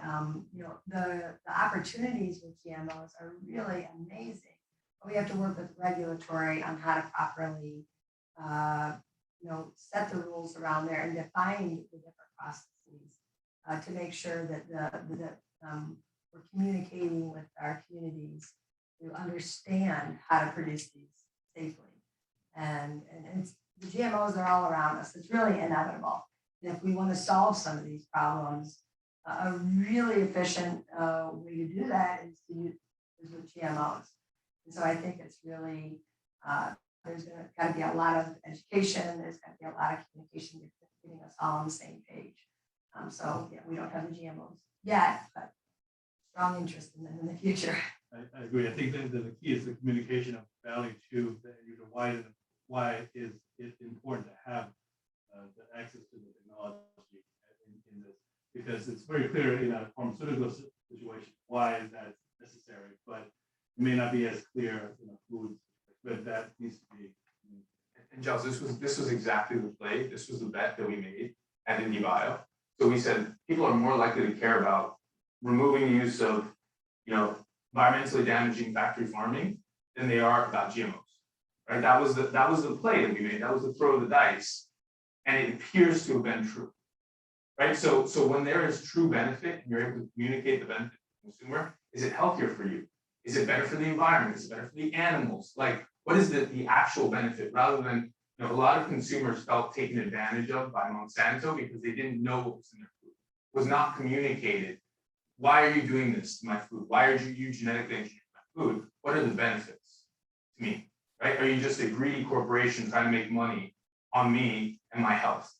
the opportunities with GMOs are really amazing. But we have to work with regulatory on how to properly, set the rules around there and define the different processes to make sure that we're communicating with our communities to understand how to produce these safely. And the GMOs are all around us. It's really inevitable. And if we want to solve some of these problems, a really efficient way to do that is with GMOs. And so I think it's really, there's got to be a lot of education. There's got to be a lot of communication getting us all on the same page. So yeah, we don't have the GMOs yet, but strong interest in them in the future. I agree. I think that the key is the communication of value to the end user. Why is it important to have the access to the technology in this? Because it's very clear in a pharmaceutical situation why is that necessary, but it may not be as clear in a food, but that needs to be. And Giles, this was exactly the play. This was the bet that we made at IndieBio. So we said people are more likely to care about removing the use of, environmentally damaging factory farming than they are about GMOs. Right? That was the play that we made. That was the throw of the dice, and it appears to have been true. Right? So when there is true benefit and you're able to communicate the benefit to the consumer, Is it healthier for you? Is it better for the environment? Is it better for the animals? Like, what is the actual benefit, rather than, you know, a lot of consumers felt taken advantage of by Monsanto because they didn't know what was in their food, was not communicated. Why are you doing this to my food? Why are you genetically engineering my food? What are the benefits to me, right? Are you just a greedy corporation trying to make money on me and my health,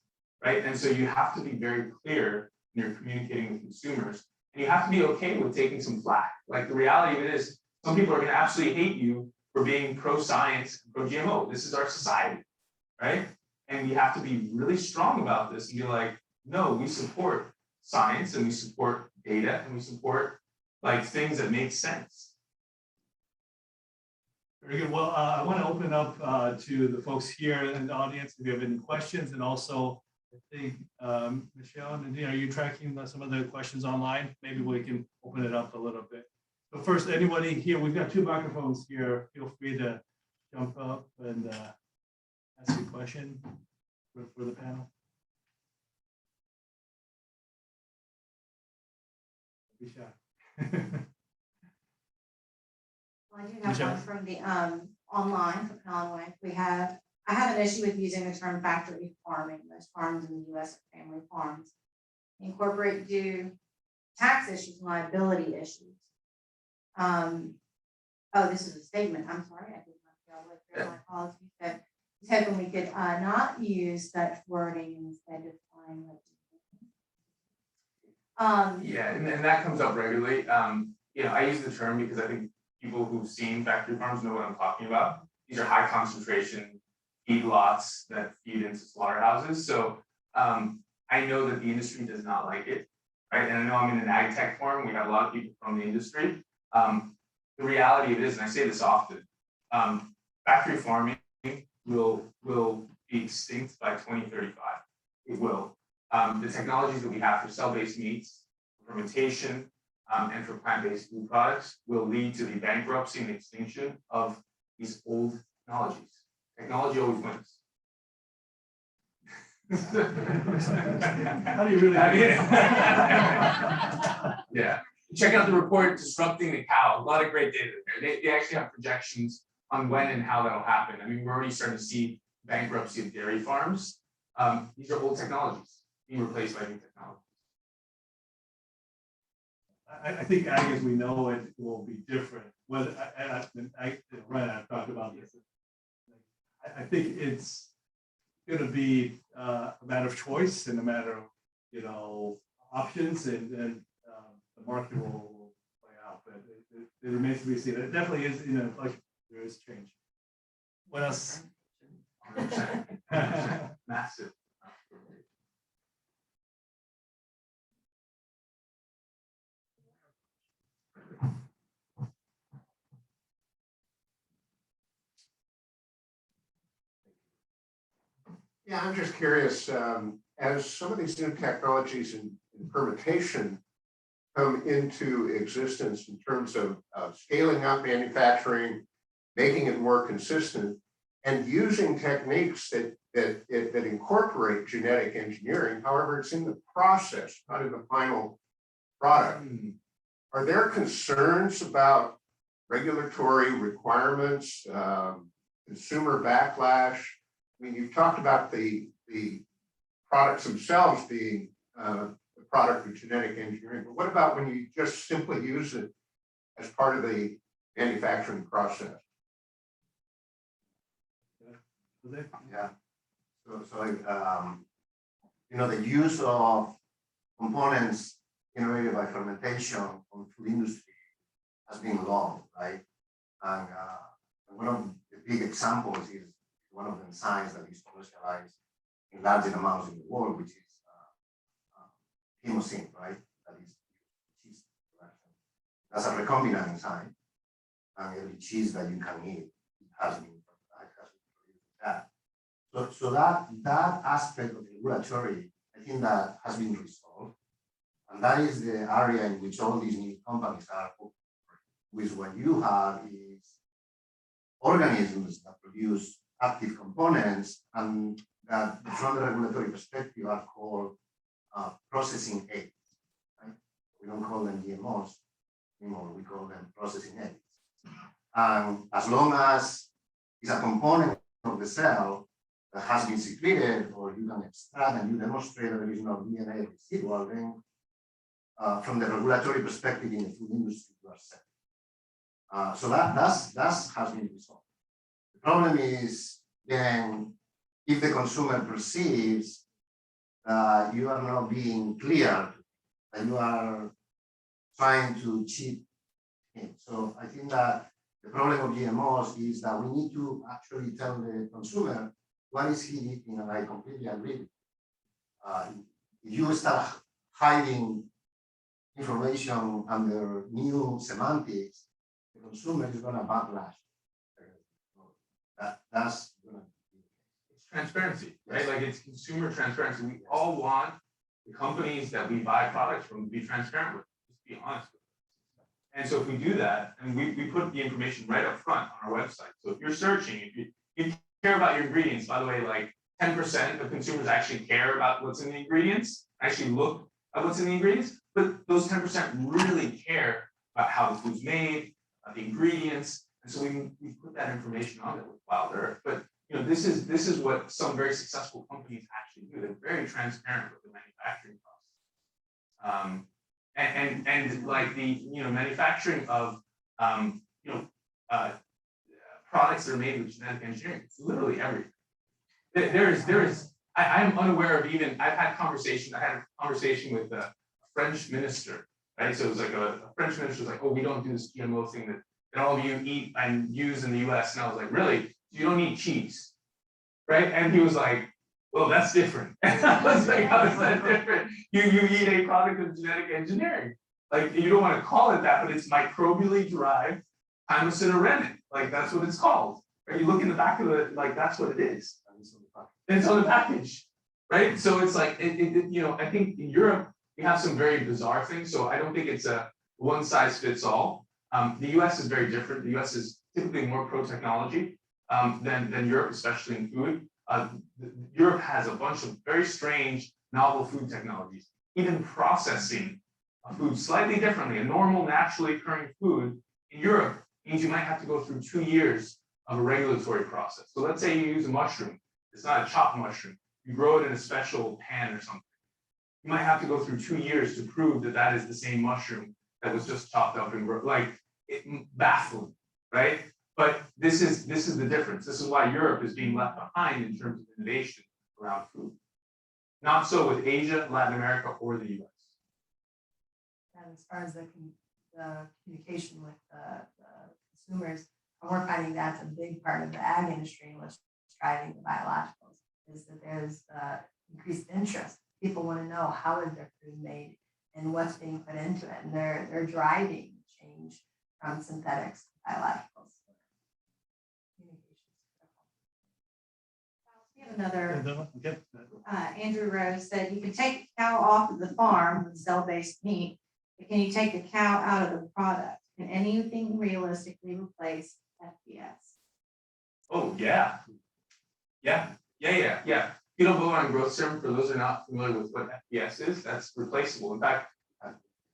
right? And so you have to be very clear when you're communicating with consumers, and you have to be okay with taking some flack. Like, the reality of it is, some people are going to absolutely hate you for being pro-science, pro-GMO. This is our society, right? And we have to be really strong about this and be like, no, we support science, and we support data, and we support like things that make sense. Very good. Well, I want to open up to the folks here in the audience if you have any questions, and also I think Michelle and Nadine, are you tracking some of the questions online? Maybe we can open it up a little bit. So first, anybody here? We've got 2 microphones here. Feel free to jump up and ask a question for the panel. Be shy. Well, I do have one from the online from Conway. I have an issue with using the term factory farming. Most farms in the US are family farms. Incorporate due tax issues and liability issues. Oh, this is a statement. I'm sorry, I did not go with it. My apologies. He's hoping we could not use such wording instead of define what. Yeah, and that comes up regularly. You know, I use the term because I think people who've seen factory farms know what I'm talking about. These are high concentration feedlots that feed into slaughterhouses. So I know that the industry does not like it, right? And I know I'm in an AgTech forum. We have a lot of people from the industry. The reality of it is, and I say this often, factory farming will be extinct by 2035. It will. The technologies that we have for cell-based meats, fermentation, and for plant-based food products will lead to the bankruptcy and extinction of these old technologies. Technology always wins. How do you really? Yeah. Check out the report, Disrupting the Cow. A lot of great data there. They actually have projections on when and how that'll happen. I mean, we're already starting to see bankruptcy of dairy farms. These are old technologies being replaced by new technologies. I think ag as we know it will be different. Whether Ryan, I've talked about this. I think it's going to be a matter of choice and a matter of, you know, options, and the market will play out. But it remains to be seen. It definitely is, you know, like there is change. What else? 100%. Massive. Yeah, I'm just curious, as some of these new technologies in fermentation come into existence in terms of scaling up manufacturing, making it more consistent, and using techniques that incorporate genetic engineering, however, it's in the process, not in the final product. Are there concerns about regulatory requirements, consumer backlash? I mean, you've talked about the products themselves being the product of genetic engineering, but what about when you just simply use it as part of the manufacturing process? Yeah. So you know, the use of components generated by fermentation on food industry has been long, right? And one of the big examples is one of the enzymes that is commercialized in large amounts in the world, which is hemocene, right? That is cheese production. That's a recombinant enzyme, and every cheese that you can eat has been produced with that. So that aspect of the regulatory, I think that has been resolved, and that is the area in which all these new companies are operating. With what you have is organisms that produce active components, and that from the regulatory perspective are called processing aids, right? We don't call them GMOs, we call them processing agents. And as long as it's a component of the cell that has been secreted, or you can extract and you demonstrate that there is no DNA residual, then from the regulatory perspective in the food industry, you are set. So that has been resolved. The problem is then if the consumer perceives that you are not being clear, that you are trying to cheat him. So I think that the problem of GMOs is that we need to actually tell the consumer what is he eating, and I completely agree. If you start hiding information under new semantics, the consumer is going to backlash. That's going to be. It's transparency, right? Like it's consumer transparency. We all want the companies that we buy products from to be transparent with, just be honest with them. And so if we do that, and we put the information right up front on our website. So if you're searching, if you care about your ingredients, by the way, like 10% of consumers actually care about what's in the ingredients, actually look at what's in the ingredients, but those 10% really care about how the food's made, the ingredients. And so we put that information on there with WildEarth. But this is what some very successful companies actually do. They're very transparent with the manufacturing process. And like the manufacturing of products that are made with genetic engineering, it's literally everything. There is I'm unaware of even, I had a conversation with a French minister, right? So it was like a French minister was like, oh, we don't do this GMO thing that all of you eat and use in the US. And I was like, really? You don't eat cheese, right? And he was like, well, that's different. And I was like, how is that different? You eat a product of genetic engineering. Like, you don't want to call it that, but it's microbially derived chymosin or rennet. Like, that's what it's called. Right? You look in the back of it, like, that's what it is. And it's on the package, right? So it's like, I think in Europe, we have some very bizarre things. So I don't think it's a one size fits all. The US is very different. The US is typically more pro-technology than Europe, especially in food. Europe has a bunch of very strange novel food technologies. Even processing a food slightly differently, a normal, naturally occurring food in Europe means you might have to go through 2 years of a regulatory process. So let's say you use a mushroom. It's not a chopped mushroom. You grow it in a special pan or something. You might have to go through 2 years to prove that that is the same mushroom that was just chopped up and baffling, right? But this is the difference. This is why Europe is being left behind in terms of innovation around food. Not so with Asia, Latin America, or the US. And as far as the communication with the consumers, we're finding that's a big part of the ag industry, and what's driving the biologicals, is that there's increased interest. People want to know how is their food made and what's being put into it, and they're driving change from synthetics to biologicals. We have another, Andrew Rose said you can take a cow off of the farm with cell-based meat, but can you take the cow out of the product? Can anything realistically replace FPS? Oh, yeah. Fetal bovine growth serum, for those who are not familiar with what FPS is, that's replaceable. In fact,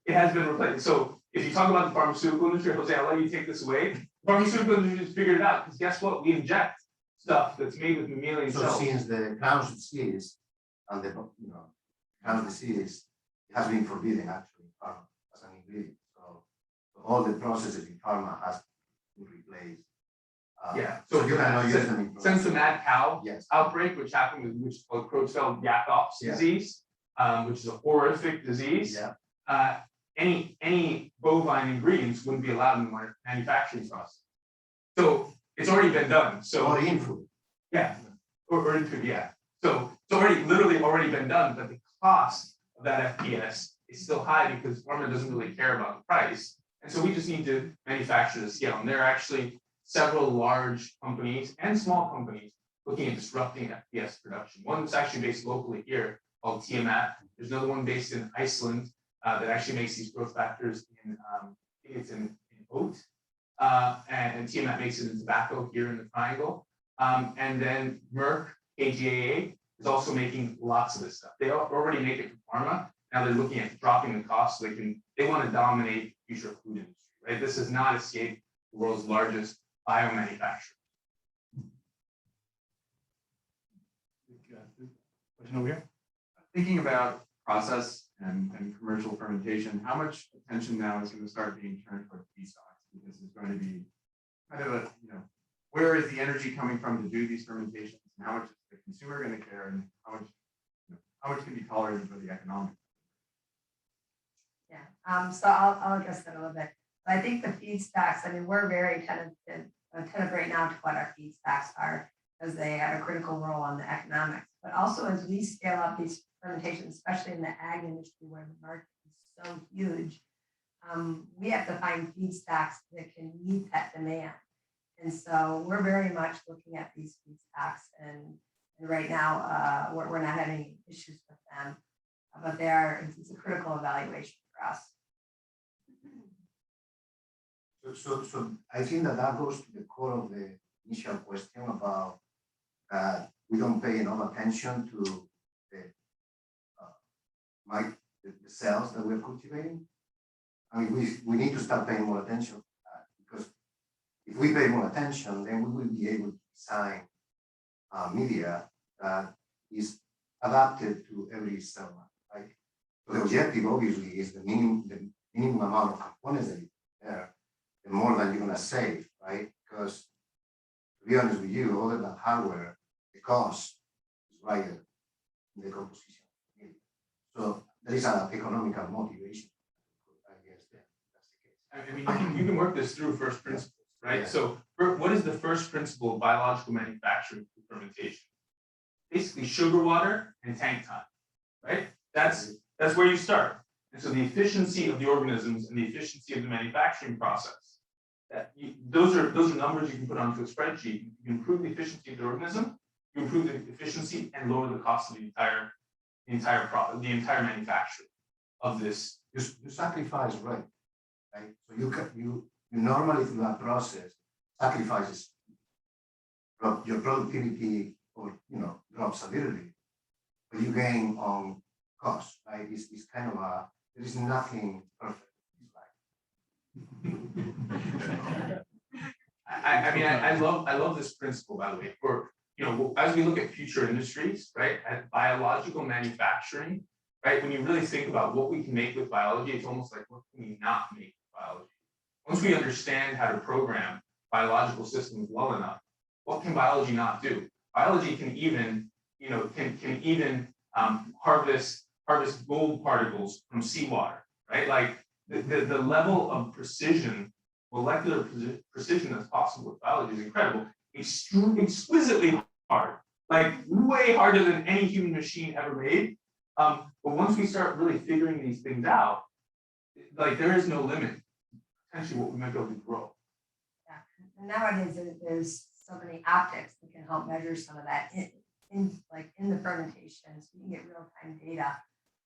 it has been replaced. So if you talk about the pharmaceutical industry, Jose, I'll let you take this away. The pharmaceutical industry has figured it out, because guess what? We inject stuff that's made with mammalian So cells. since the cow's disease and the cow's disease has been forbidden actually in pharma as an ingredient. So all the processes in pharma has been replaced. So you cannot use them in since the mad cow yes. outbreak, which happened, which is called Creutzfeldt-Jakob's disease, which is a horrific disease. Yeah. Any bovine ingredients wouldn't be allowed in the manufacturing process. So it's already been done. So Or in food. yeah, or in food, yeah. So it's already been done, but the cost of that FPS is still high because pharma doesn't really care about the price. And so we just need to manufacture the scale. And there are actually several large companies and small companies looking at disrupting FPS production. One that's actually based locally here called Tiedje. There's another one based in Iceland that actually makes these growth factors in, I think it's in oat. And Tiedje makes it in tobacco here in the triangle. And then Merck, KGaA, is also making lots of this stuff. They already make it for pharma, Now they're looking at dropping the cost so they want to dominate the future of food industry, right? This has not escaped the world's largest biomanufacturer. Question over here. Thinking about process and commercial fermentation, how much attention now is going to start being turned toward feedstocks? Because there's going to be kind of a, where is the energy coming from to do these fermentations, and how much is the consumer going to care, and how much can be tolerated for the economics? Yeah, so I'll address that a little bit. But I think the feedstocks, I mean, we're very attentive right now to what our feedstocks are, as they have a critical role on the economics. But also as we scale up these fermentations, especially in the ag industry where the market is so huge, we have to find feedstocks that can meet that demand. And so we're very much looking at these feedstocks, and right now we're not having any issues with them, but it's a critical evaluation for us. So I think that goes to the core of the initial question about we don't pay enough attention to the cells that we're cultivating. I mean, we need to start paying more attention to that, because if we pay more attention, then we will be able to design media that is adapted to every cell line, right? So the objective obviously is the minimum amount of components that you put there, the more that you're gonna save, right? Because to be honest with you, other than hardware, the cost is right in the composition. So there is an economical motivation. I guess that's the case. I mean, you can work this through first principles, right? Yeah. So what is the first principle of biological manufacturing through fermentation? Basically sugar water and tank time, right? That's where you start. And so the efficiency of the organisms and the efficiency of the manufacturing process, those are numbers you can put onto a spreadsheet. You can improve the efficiency of the organism, you improve the efficiency and lower the cost of the entire manufacturing of this. You sacrifice right? So you normally through that process sacrifices your productivity, or drops a little bit, but you gain on cost, right? It's kind of there is nothing perfect. I love this principle, by the way, for as we look at future industries, right, at biological manufacturing, right, when you really think about what we can make with biology, it's almost like what can we not make with biology? Once we understand how to program biological systems well enough, what can biology not do? Biology can even, harvest gold particles from seawater, right? Like the level of precision, molecular precision that's possible with biology is incredible. Exquisitely hard, like way harder than any human machine ever made. But once we start really figuring these things out, like there is no limit potentially what we might be able to grow. Yeah, and nowadays there's so many optics that can help measure some of that in the fermentation, so you can get real-time data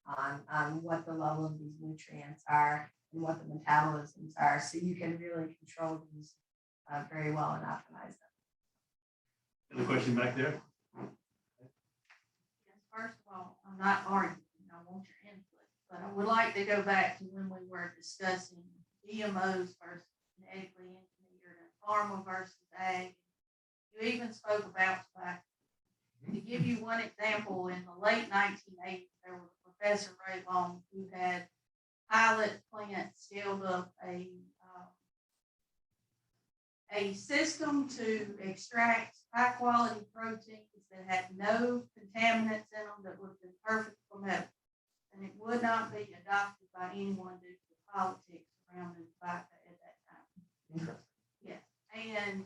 on what the level of these nutrients are and what the metabolisms are, so you can really control these very well and optimize them. Another question back there. Yes, first of all, I'm not arguing, I want your input, but I would like to go back to when we were discussing GMOs versus genetically engineered and pharma versus ag. You even spoke about tobacco. To give you one example, in the late 1980s, there was a Professor Ray Long who had pilot plants scaled up a system to extract high quality proteins that had no contaminants in them, that would have been perfect for medical. And it would not be adopted by anyone due to the politics surrounding tobacco at that time. Interesting. Yeah. And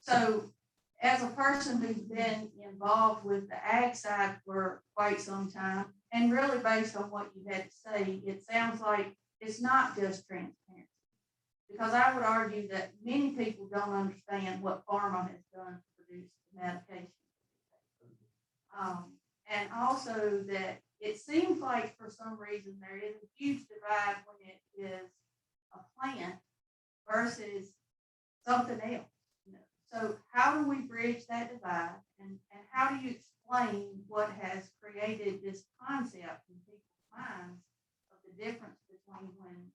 so as a person who's been involved with the ag side for quite some time, and really based on what you had to say, it sounds like it's not just transparency. Because I would argue that many people don't understand what pharma has done to produce the medication. And also that it seems like for some reason there is a huge divide when it is a plant versus something else. So how do we bridge that divide, and how do you explain what has created this concept in people's minds of the difference between when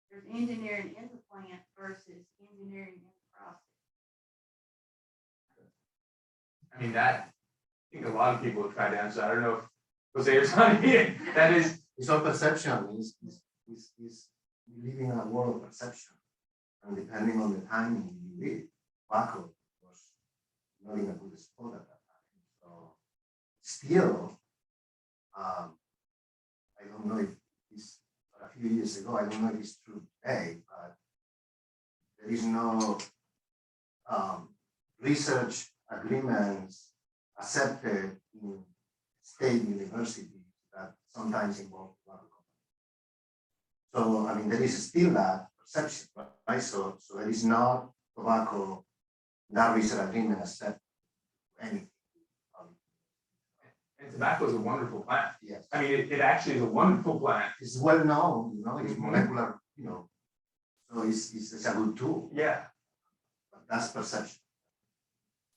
there's engineering in the plant versus engineering in the process. I mean, that, I think a lot of people have tried to answer that. I don't know if Jose or Sonia, that is, It's all perception. Is we live in a world of perception. And depending on the timing you live, tobacco was not in a good spot at that time. So still, I don't know if it's a few years ago, I don't know if it's true today, but there is no research agreements accepted in state universities that sometimes involve tobacco companies. So, I mean, there is still that perception, right? So there is not tobacco, that research agreement accepted anything. and tobacco is a wonderful plant. Yes, I mean, it actually is a wonderful plant. it's well known, it's molecular, so it's a good tool, Yeah. but that's perception.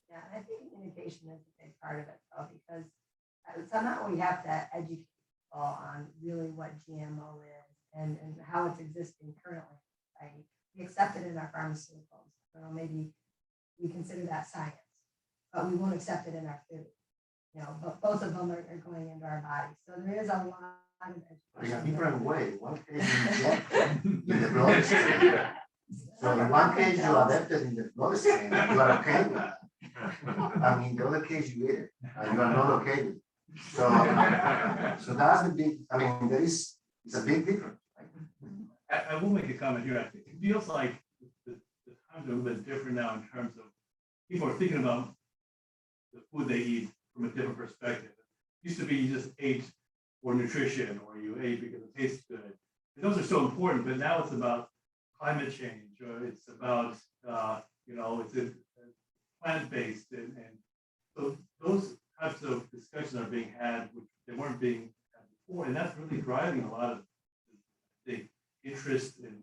Yeah, and I think communication is a big part of it, though, because somehow we have to educate people on really what GMO is and how it's existing currently, right? We accept it in our pharmaceuticals. Maybe we consider that science, but we won't accept it in our food. But both of them are going into our bodies. So there is a lot of In a education. different way, one case you inject in the bloodstream. So in one case you adapt it in the bloodstream, you are okay with that. I mean, the other case you eat it, and you are not okay with it. So that's the big, I mean, it's a big difference. I will make a comment here. I think it feels like the times are a little bit different now in terms of people are thinking about the food they eat from a different perspective. It used to be you just ate for nutrition or you ate because it tastes good. And those are so important, but now it's about climate change or it's about, it's plant-based. And so those types of discussions are being had, which they weren't being had before. And that's really driving a lot of the interest in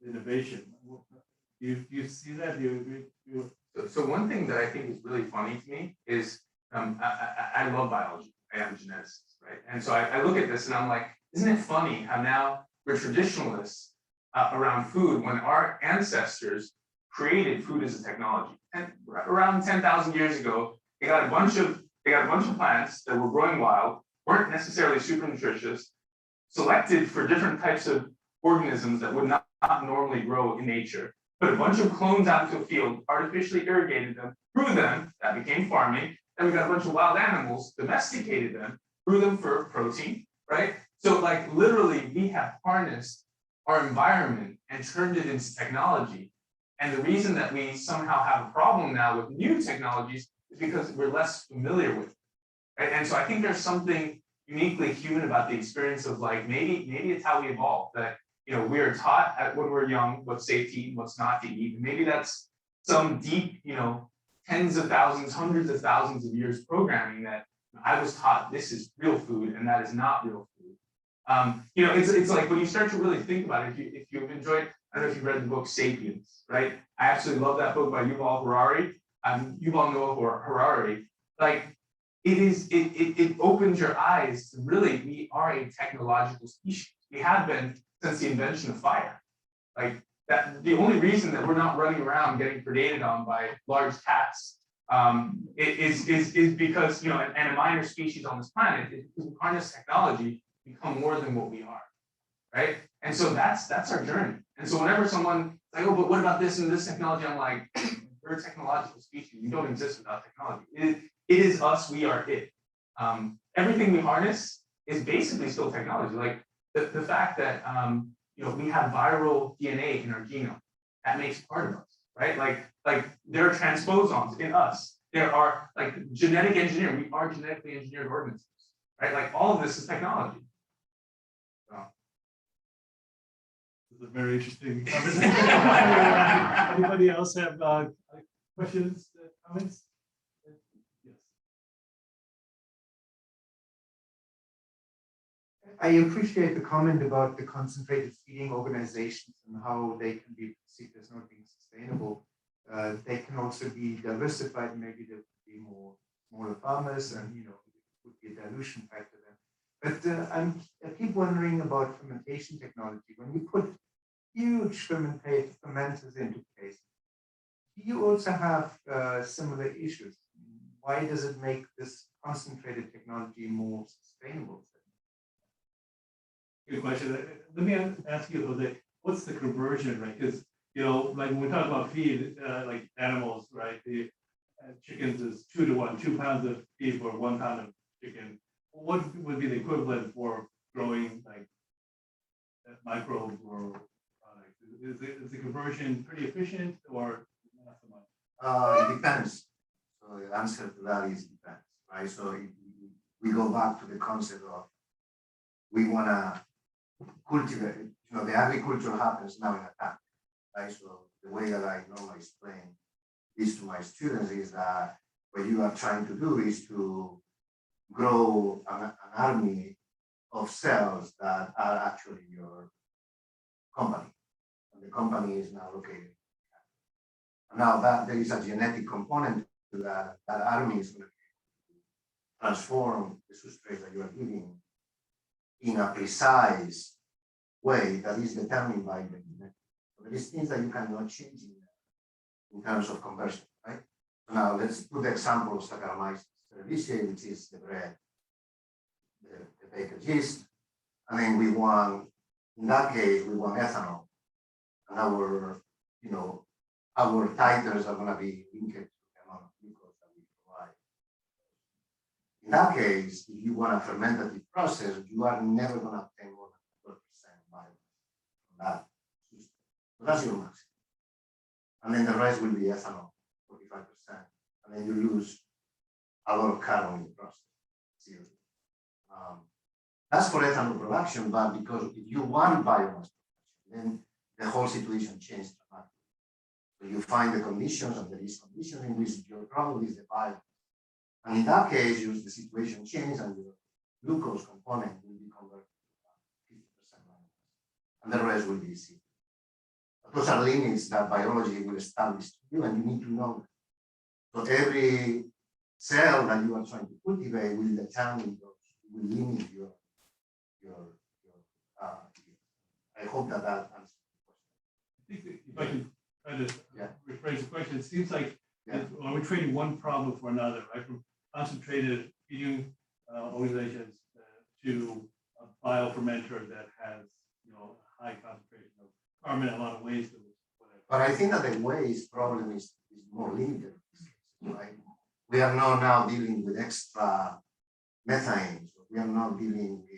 innovation. Do you see that? Do you agree? So one thing that I think is really funny to me is I love biology. I am a geneticist, right? And so I look at this and I'm like, isn't it funny how now we're traditionalists around food when our ancestors created food as a technology? And around 10,000 years ago, they got a bunch of plants that were growing wild, weren't necessarily super nutritious, selected for different types of organisms that would not normally grow in nature, put a bunch of clones out into a field, artificially irrigated them, grew them, that became farming, then we got a bunch of wild animals, domesticated them, grew them for protein, right? So like literally we have harnessed our environment and turned it into technology. And the reason that we somehow have a problem now with new technologies is because we're less familiar with it, right? And so I think there's something uniquely human about the experience of like, maybe it's how we evolved, that we are taught when we're young what's safe to eat and what's not to eat. And maybe that's some deep, tens of thousands, hundreds of thousands of years programming that I was taught this is real food and that is not real food. It's like when you start to really think about it, if you've enjoyed, I don't know if you've read the book Sapiens, right? I absolutely love that book by Yuval Harari. Yuval Noah Harari. Like it opens your eyes to really, we are a technological species. We have been since the invention of fire. Like that, the only reason that we're not running around getting predated on by large cats is because, and a minor species on this planet, is because we harness technology, become more than what we are, right? And so that's our journey. And so whenever someone's like, oh, but what about this and this technology? I'm like, we're a technological species. We don't exist without technology. It is us, we are it. Everything we harness is basically still technology. Like the fact that we have viral DNA in our genome, that makes part of us, right? Like there are transposons in us. There are like genetic engineering. We are genetically engineered organisms, right? Like all of this is technology. So. This is a very interesting conversation. Anybody else have questions, comments? Yes. I appreciate the comment about the concentrated feeding organizations and how they can be perceived as not being sustainable. They can also be diversified. Maybe there could be more smaller farmers, and it would be a dilution factor then. But I keep wondering about fermentation technology. When you put huge fermenters into place, do you also have similar issues? Why does it make this concentrated technology more sustainable? Good question. Let me ask you, Jose, what's the conversion, right? Because, like when we talk about feed, like animals, right? The chickens is 2 to 1, 2 pounds of feed for 1 pound of chicken. What would be the equivalent for growing like microbes or products? Is the conversion pretty efficient or not so much? It depends. So the answer to that is depends, right? So we go back to the concept of we want to cultivate, the agriculture happens now in a tank, right? So the way that I normally explain this to my students is that what you are trying to do is to grow an army of cells that are actually your company. And the company is now located. And now that there is a genetic component to that army is going to transform the substrate that you are giving in a precise way that is determined by the genetic. So there is things that you cannot change in terms of conversion, right? So now let's put the example of Saccharomyces cerevisiae, which is the bread, the baker's yeast. And then in that case, we want ethanol. And our titers are going to be linked to the amount of glucose that we provide. In that case, if you want a fermentative process, you are never going to obtain more than 12% biomass from that. So that's your maximum. And then the rest will be ethanol, 45%. And then you lose a lot of carbon in the process. Zero. That's for ethanol production, but because if you want biomass production, then the whole situation changes dramatically. So you find the conditions, and there is conditions in which your product is the biomass. And in that case, the situation changes and your glucose component will be converted to 50% biomass. And the rest will be zero. But those are limits that biology will establish to you, and you need to know that. So every cell that you are trying to cultivate will determine those, will limit your I hope that answers the question. I think that if I can try to rephrase the question, it seems like when we're trading one problem for another, right? From concentrated feeding organizations to a biofermenter that has, high concentration of carbon and a lot of waste. But I think that the waste problem is more limited, right? We are not now dealing with extra methane. So we are not dealing with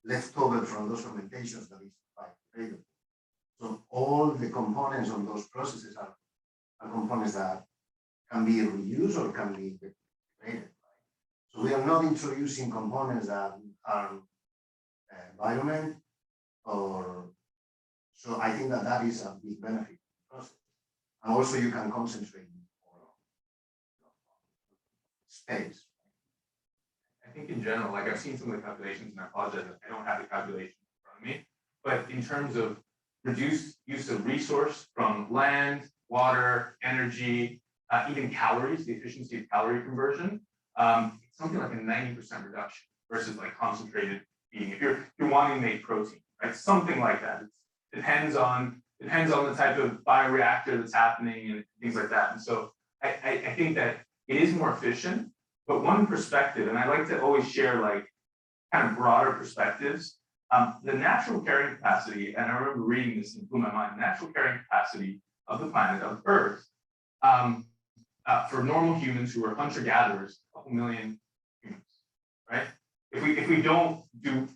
leftover from those fermentations that is biodegradable. So all the components of those processes are components that can be reused or can be degraded. Right? So we are not introducing components that are environment so I think that is a big benefit of the process. And also you can concentrate more space. I think in general, like I've seen some of the calculations, and I apologize, I don't have the calculation in front of me, but in terms of reduced use of resource from land, water, energy, even calories, the efficiency of calorie conversion, it's something like a 90% reduction versus like concentrated feeding. If you're wanting to make protein, right? Something like that. It depends on the type of bioreactor that's happening and things like that. And so I think that it is more efficient. But one perspective, and I like to always share like kind of broader perspectives, the natural carrying capacity, and I remember reading this and blew my mind, the natural carrying capacity of the planet, of Earth, for normal humans who are hunter-gatherers, a couple million humans, right? If we don't do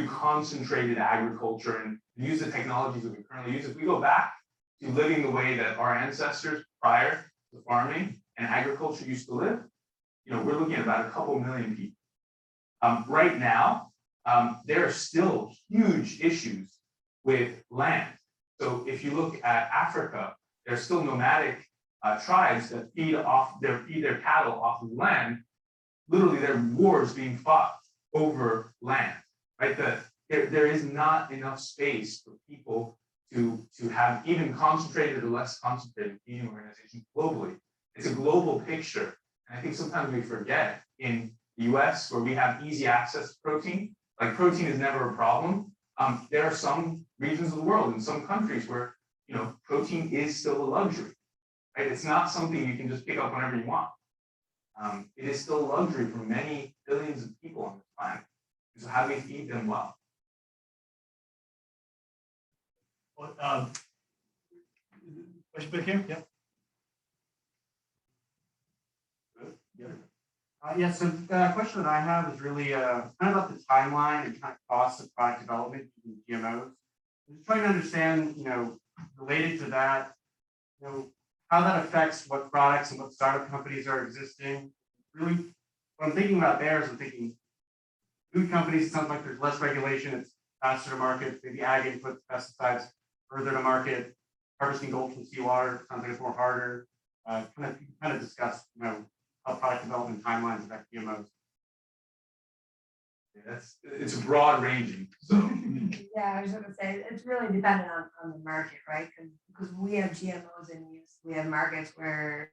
concentrated agriculture and use the technologies that we currently use, if we go back to living the way that our ancestors prior to farming and agriculture used to live, we're looking at about a couple million people. Right now, there are still huge issues with land. So if you look at Africa, there's still nomadic tribes that feed their cattle off of land. Literally, there are wars being fought over land, right? There is not enough space for people to have even concentrated or less concentrated feeding organizations globally. It's a global picture. And I think sometimes we forget in the US, where we have easy access to protein, like protein is never a problem. There are some regions of the world, in some countries where, protein is still a luxury, right? It's not something you can just pick up whenever you want. It is still a luxury for many billions of people on this planet. So how do we feed them well? Question back here? Yeah. Yes, so the question that I have is really kind of about the timeline and kind of cost of product development using GMOs. I'm just trying to understand, related to that, how that affects what products and what startup companies are existing. Really, what I'm thinking about there is I'm thinking food companies, it sounds like there's less regulation, it's faster to market, maybe ag inputs, pesticides further to market, harvesting gold from seawater, sounds like it's more harder. Kind of discuss, how product development timelines affect GMOs. Yeah, it's broad ranging. So Yeah, I was gonna say, it's really dependent on the market, right? Because we have GMOs in use, we have markets where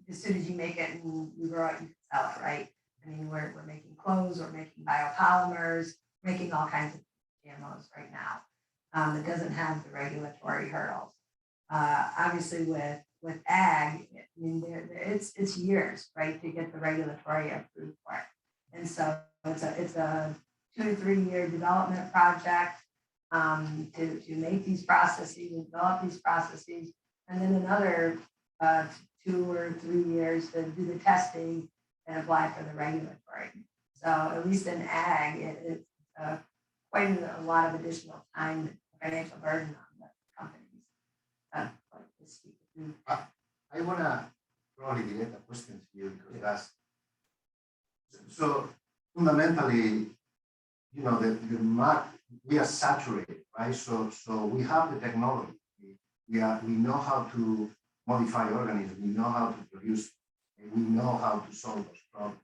as soon as you make it and you grow it, you can sell it, right? I mean, we're making clothes, we're making biopolymers, making all kinds of GMOs right now. It doesn't have the regulatory hurdles. Obviously with ag, I mean, it's years, right, to get the regulatory approved for it. And so it's a 2 to 3 year development project to make these processes and develop these processes, and then another 2 or 3 years to do the testing and apply for the regulatory. So at least in ag, it's quite a lot of additional time and financial burden on the companies. I wanna probably direct a question to you because that's so fundamentally, the market, we are saturated, right? So we have the technology. We know how to modify organisms, we know how to produce, and we know how to solve those problems.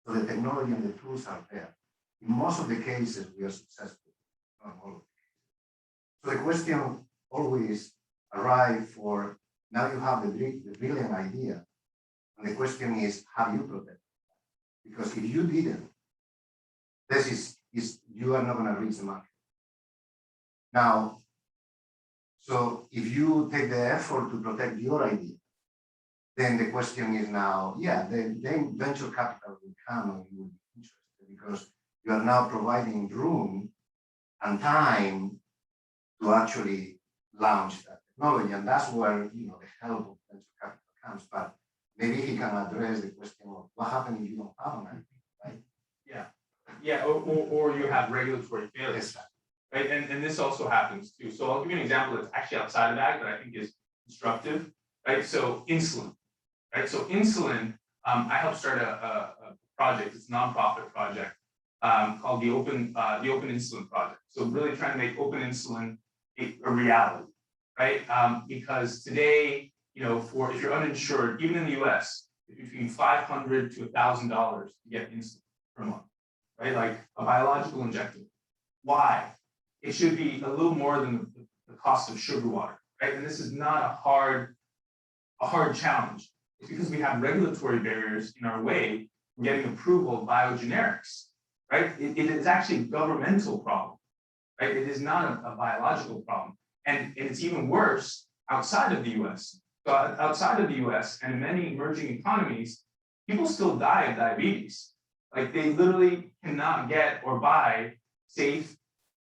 So the technology and the tools are there. In most of the cases, we are successful, not all of the cases. So the question always arrives for, now you have the brilliant idea, and the question is, how do you protect it? Because if you didn't, this is you are not going to reach the market. Now, so if you take the effort to protect your idea, then the question is now, then venture capital will come and you will be interested because you are now providing room and time to actually launch that technology. And that's where, the help of venture capital comes. But maybe he can address the question of what happens if you don't have an idea, right? Yeah, or you have regulatory failures. Yes. Right, and this also happens too. So I'll give you an example that's actually outside of ag, but I think is instructive. Right, so insulin. Right, so insulin. I helped start a project. It's a nonprofit project called the Open Insulin Project. So really trying to make open insulin a reality. Right, because today, if you're uninsured, even in the U.S., it's between $500 to $1,000 to get insulin per month. Right, like a biological injectable. Why? It should be a little more than the cost of sugar water, right? And this is not a hard challenge. It's because we have regulatory barriers in our way for getting approval of biogenerics, right? It is actually a governmental problem, right? It is not a biological problem. And it's even worse outside of the US. So outside of the US and in many emerging economies, people still die of diabetes. Like they literally cannot get or buy safe,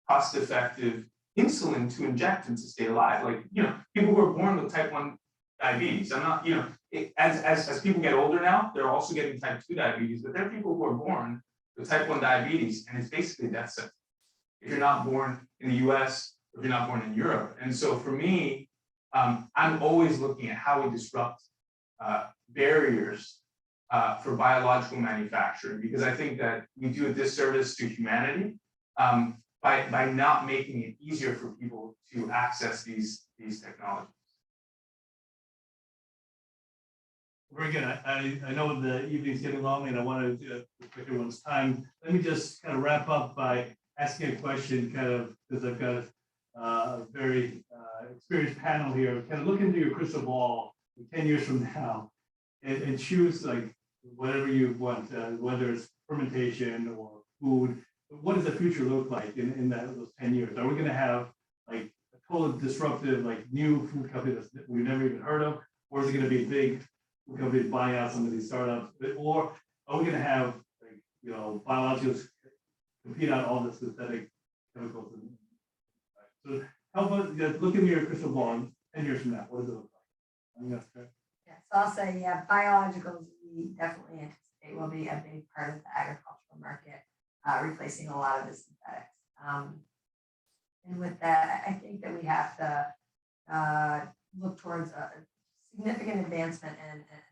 cost-effective insulin to inject and to stay alive. Like, people who are born with type 1 diabetes. I'm not, as people get older now, they're also getting type 2 diabetes, but there are people who are born with type 1 diabetes, and it's basically death sentence. If you're not born in the US, or if you're not born in Europe. And so for me, I'm always looking at how we disrupt barriers for biological manufacturing, because I think that we do a disservice to humanity by not making it easier for people to access these technologies. Very good. I know the evening's getting long and I wanted to respect everyone's time. Let me just kind of wrap up by asking a question, because I've got a very experienced panel here. Kind of look into your crystal ball 10 years from now and choose like whatever you want, whether it's fermentation or food, what does the future look like in those 10 years? Are we going to have like a total disruptive, like new food company that we've never even heard of? Or is it going to be big food companies buying out some of these startups? Or are we going to have, like, you know, biologicals compete out all the synthetic chemicals? So help us look into your crystal ball 10 years from now. What does it look like? Yeah, so I'll say, yeah, biologicals, we definitely anticipate will be a big part of the agricultural market, replacing a lot of the synthetics. And with that, I think that we have to look towards a significant advancement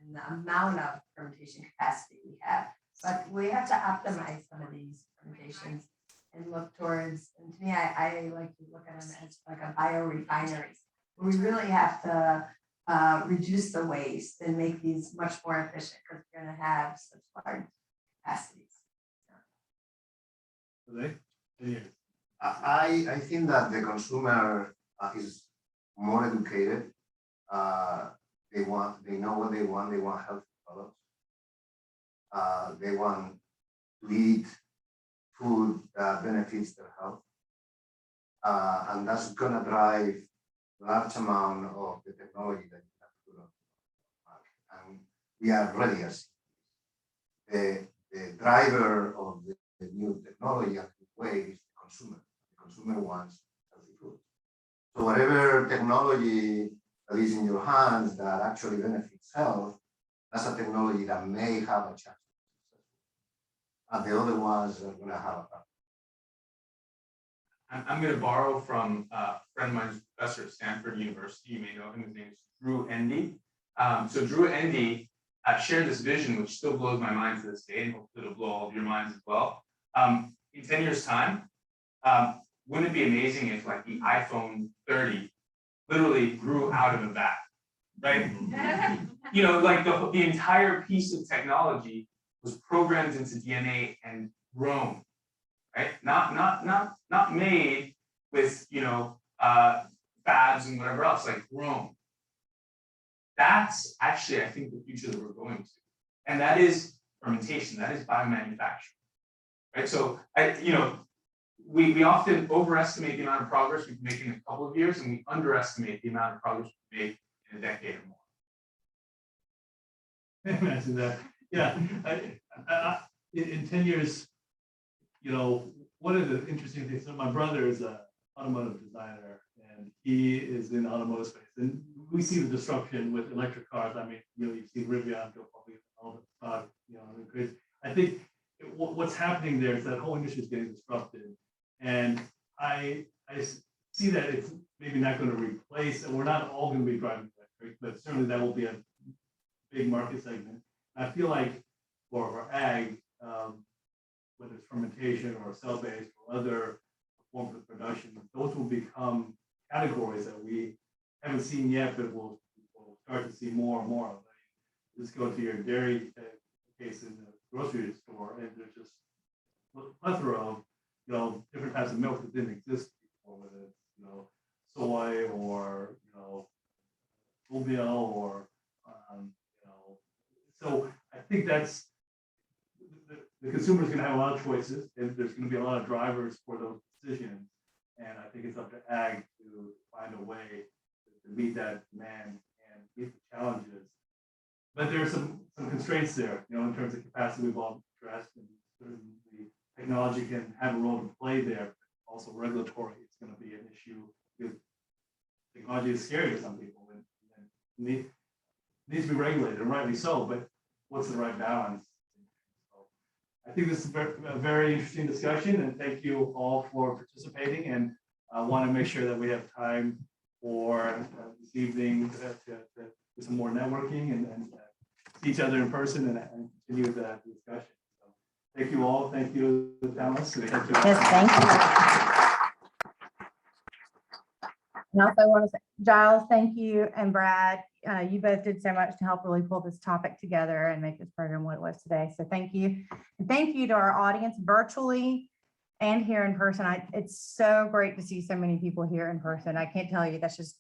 in the amount of fermentation capacity we have. But we have to optimize some of these fermentations and look towards, and to me, I like to look at them as like a biorefineries, where we really have to reduce the waste and make these much more efficient because we're going to have such large capacities. I think that the consumer is more educated. They know what they want. They want healthy products. They want to eat food that benefits their health. And that's gonna drive a large amount of the technology that you have to put on the market. And we are ready as the driver of the new technology and the way is the consumer. The consumer wants healthy food. So whatever technology that is in your hands that actually benefits health, that's a technology that may have a chance to be successful. And the other ones are gonna have a problem. I'm going to borrow from a friend of mine, professor at Stanford University. You may know him. His name is Drew Endy. So Drew Endy shared this vision, which still blows my mind to this day, and hopefully it'll blow all of your minds as well. In 10 years' time, wouldn't it be amazing if, like, the iPhone 30 literally grew out of a vat, right? You know, like the entire piece of technology was programmed into DNA and grown. Right? Not made with, you know, fabs and whatever else, like grown. That's actually, I think, the future that we're going to. And that is fermentation, that is biomanufacturing. Right? So we often overestimate the amount of progress we can make in a couple of years, and we underestimate the amount of progress we can make in a decade or more. Imagine that. Yeah. In 10 years, you know, one of the interesting things, so my brother is an automotive designer and he is in automotive space. And we see the disruption with electric cars. I mean, you know, you see Rivian go public, all the talk, you know, crazy. I think what's happening there is that whole industry is getting disrupted. And I see that it's maybe not going to replace, and we're not all going to be driving electric, but certainly that will be a big market segment. I feel like for ag, whether it's fermentation or cell-based or other forms of production, those will become categories that we haven't seen yet, but we'll start to see more and more of. Just go to your dairy case in the grocery store, and there's just a plethora of, you know, different types of milk that didn't exist before, whether it's, you know, soy or, you know, oatmeal or, you know, so I think that's, the consumer is going to have a lot of choices, and there's going to be a lot of drivers for those decisions. And I think it's up to ag to find a way to meet that demand and meet the challenges. But there are some constraints there, you know, in terms of capacity we've all addressed, and certainly technology can have a role to play there. But also regulatory, it's going to be an issue because technology is scary to some people and needs to be regulated, and rightly so. But what's the right balance? I think this is a very interesting discussion, and thank you all for participating. And I want to make sure that we have time for this evening to do some more networking and see each other in person and continue that discussion. So thank you all. Thank you, Thomas. Yes, thank you. And also I want to say, Giles, thank you, and Brad, you both did so much to help really pull this topic together and make this program what it was today. So thank you. And thank you to our audience virtually and here in person. It's so great to see so many people here in person. I can't tell you, that's just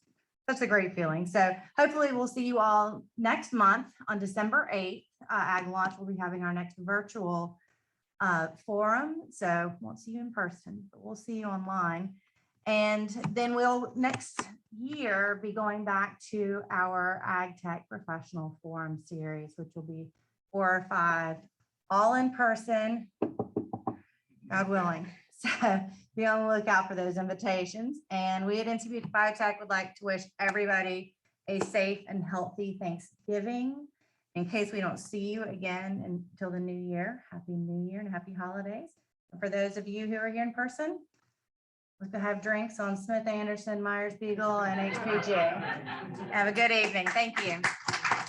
such a great feeling. So hopefully we'll see you all next month on December 8th AgLaunch, we'll be having our next virtual forum. So won't see you in person, but we'll see you online. And then we'll next year be going back to our AgTech Professional Forum series, which will be 4 or 5, all in person, God willing. So be on the lookout for those invitations. And we at NCBiotech would like to wish everybody a safe and healthy Thanksgiving. In case we don't see you again until the new year, Happy New Year and happy holidays. And for those of you who are here in person, let's go have drinks on Smith Anderson, Myers Beagle, and HPJ. Have a good evening. Thank you.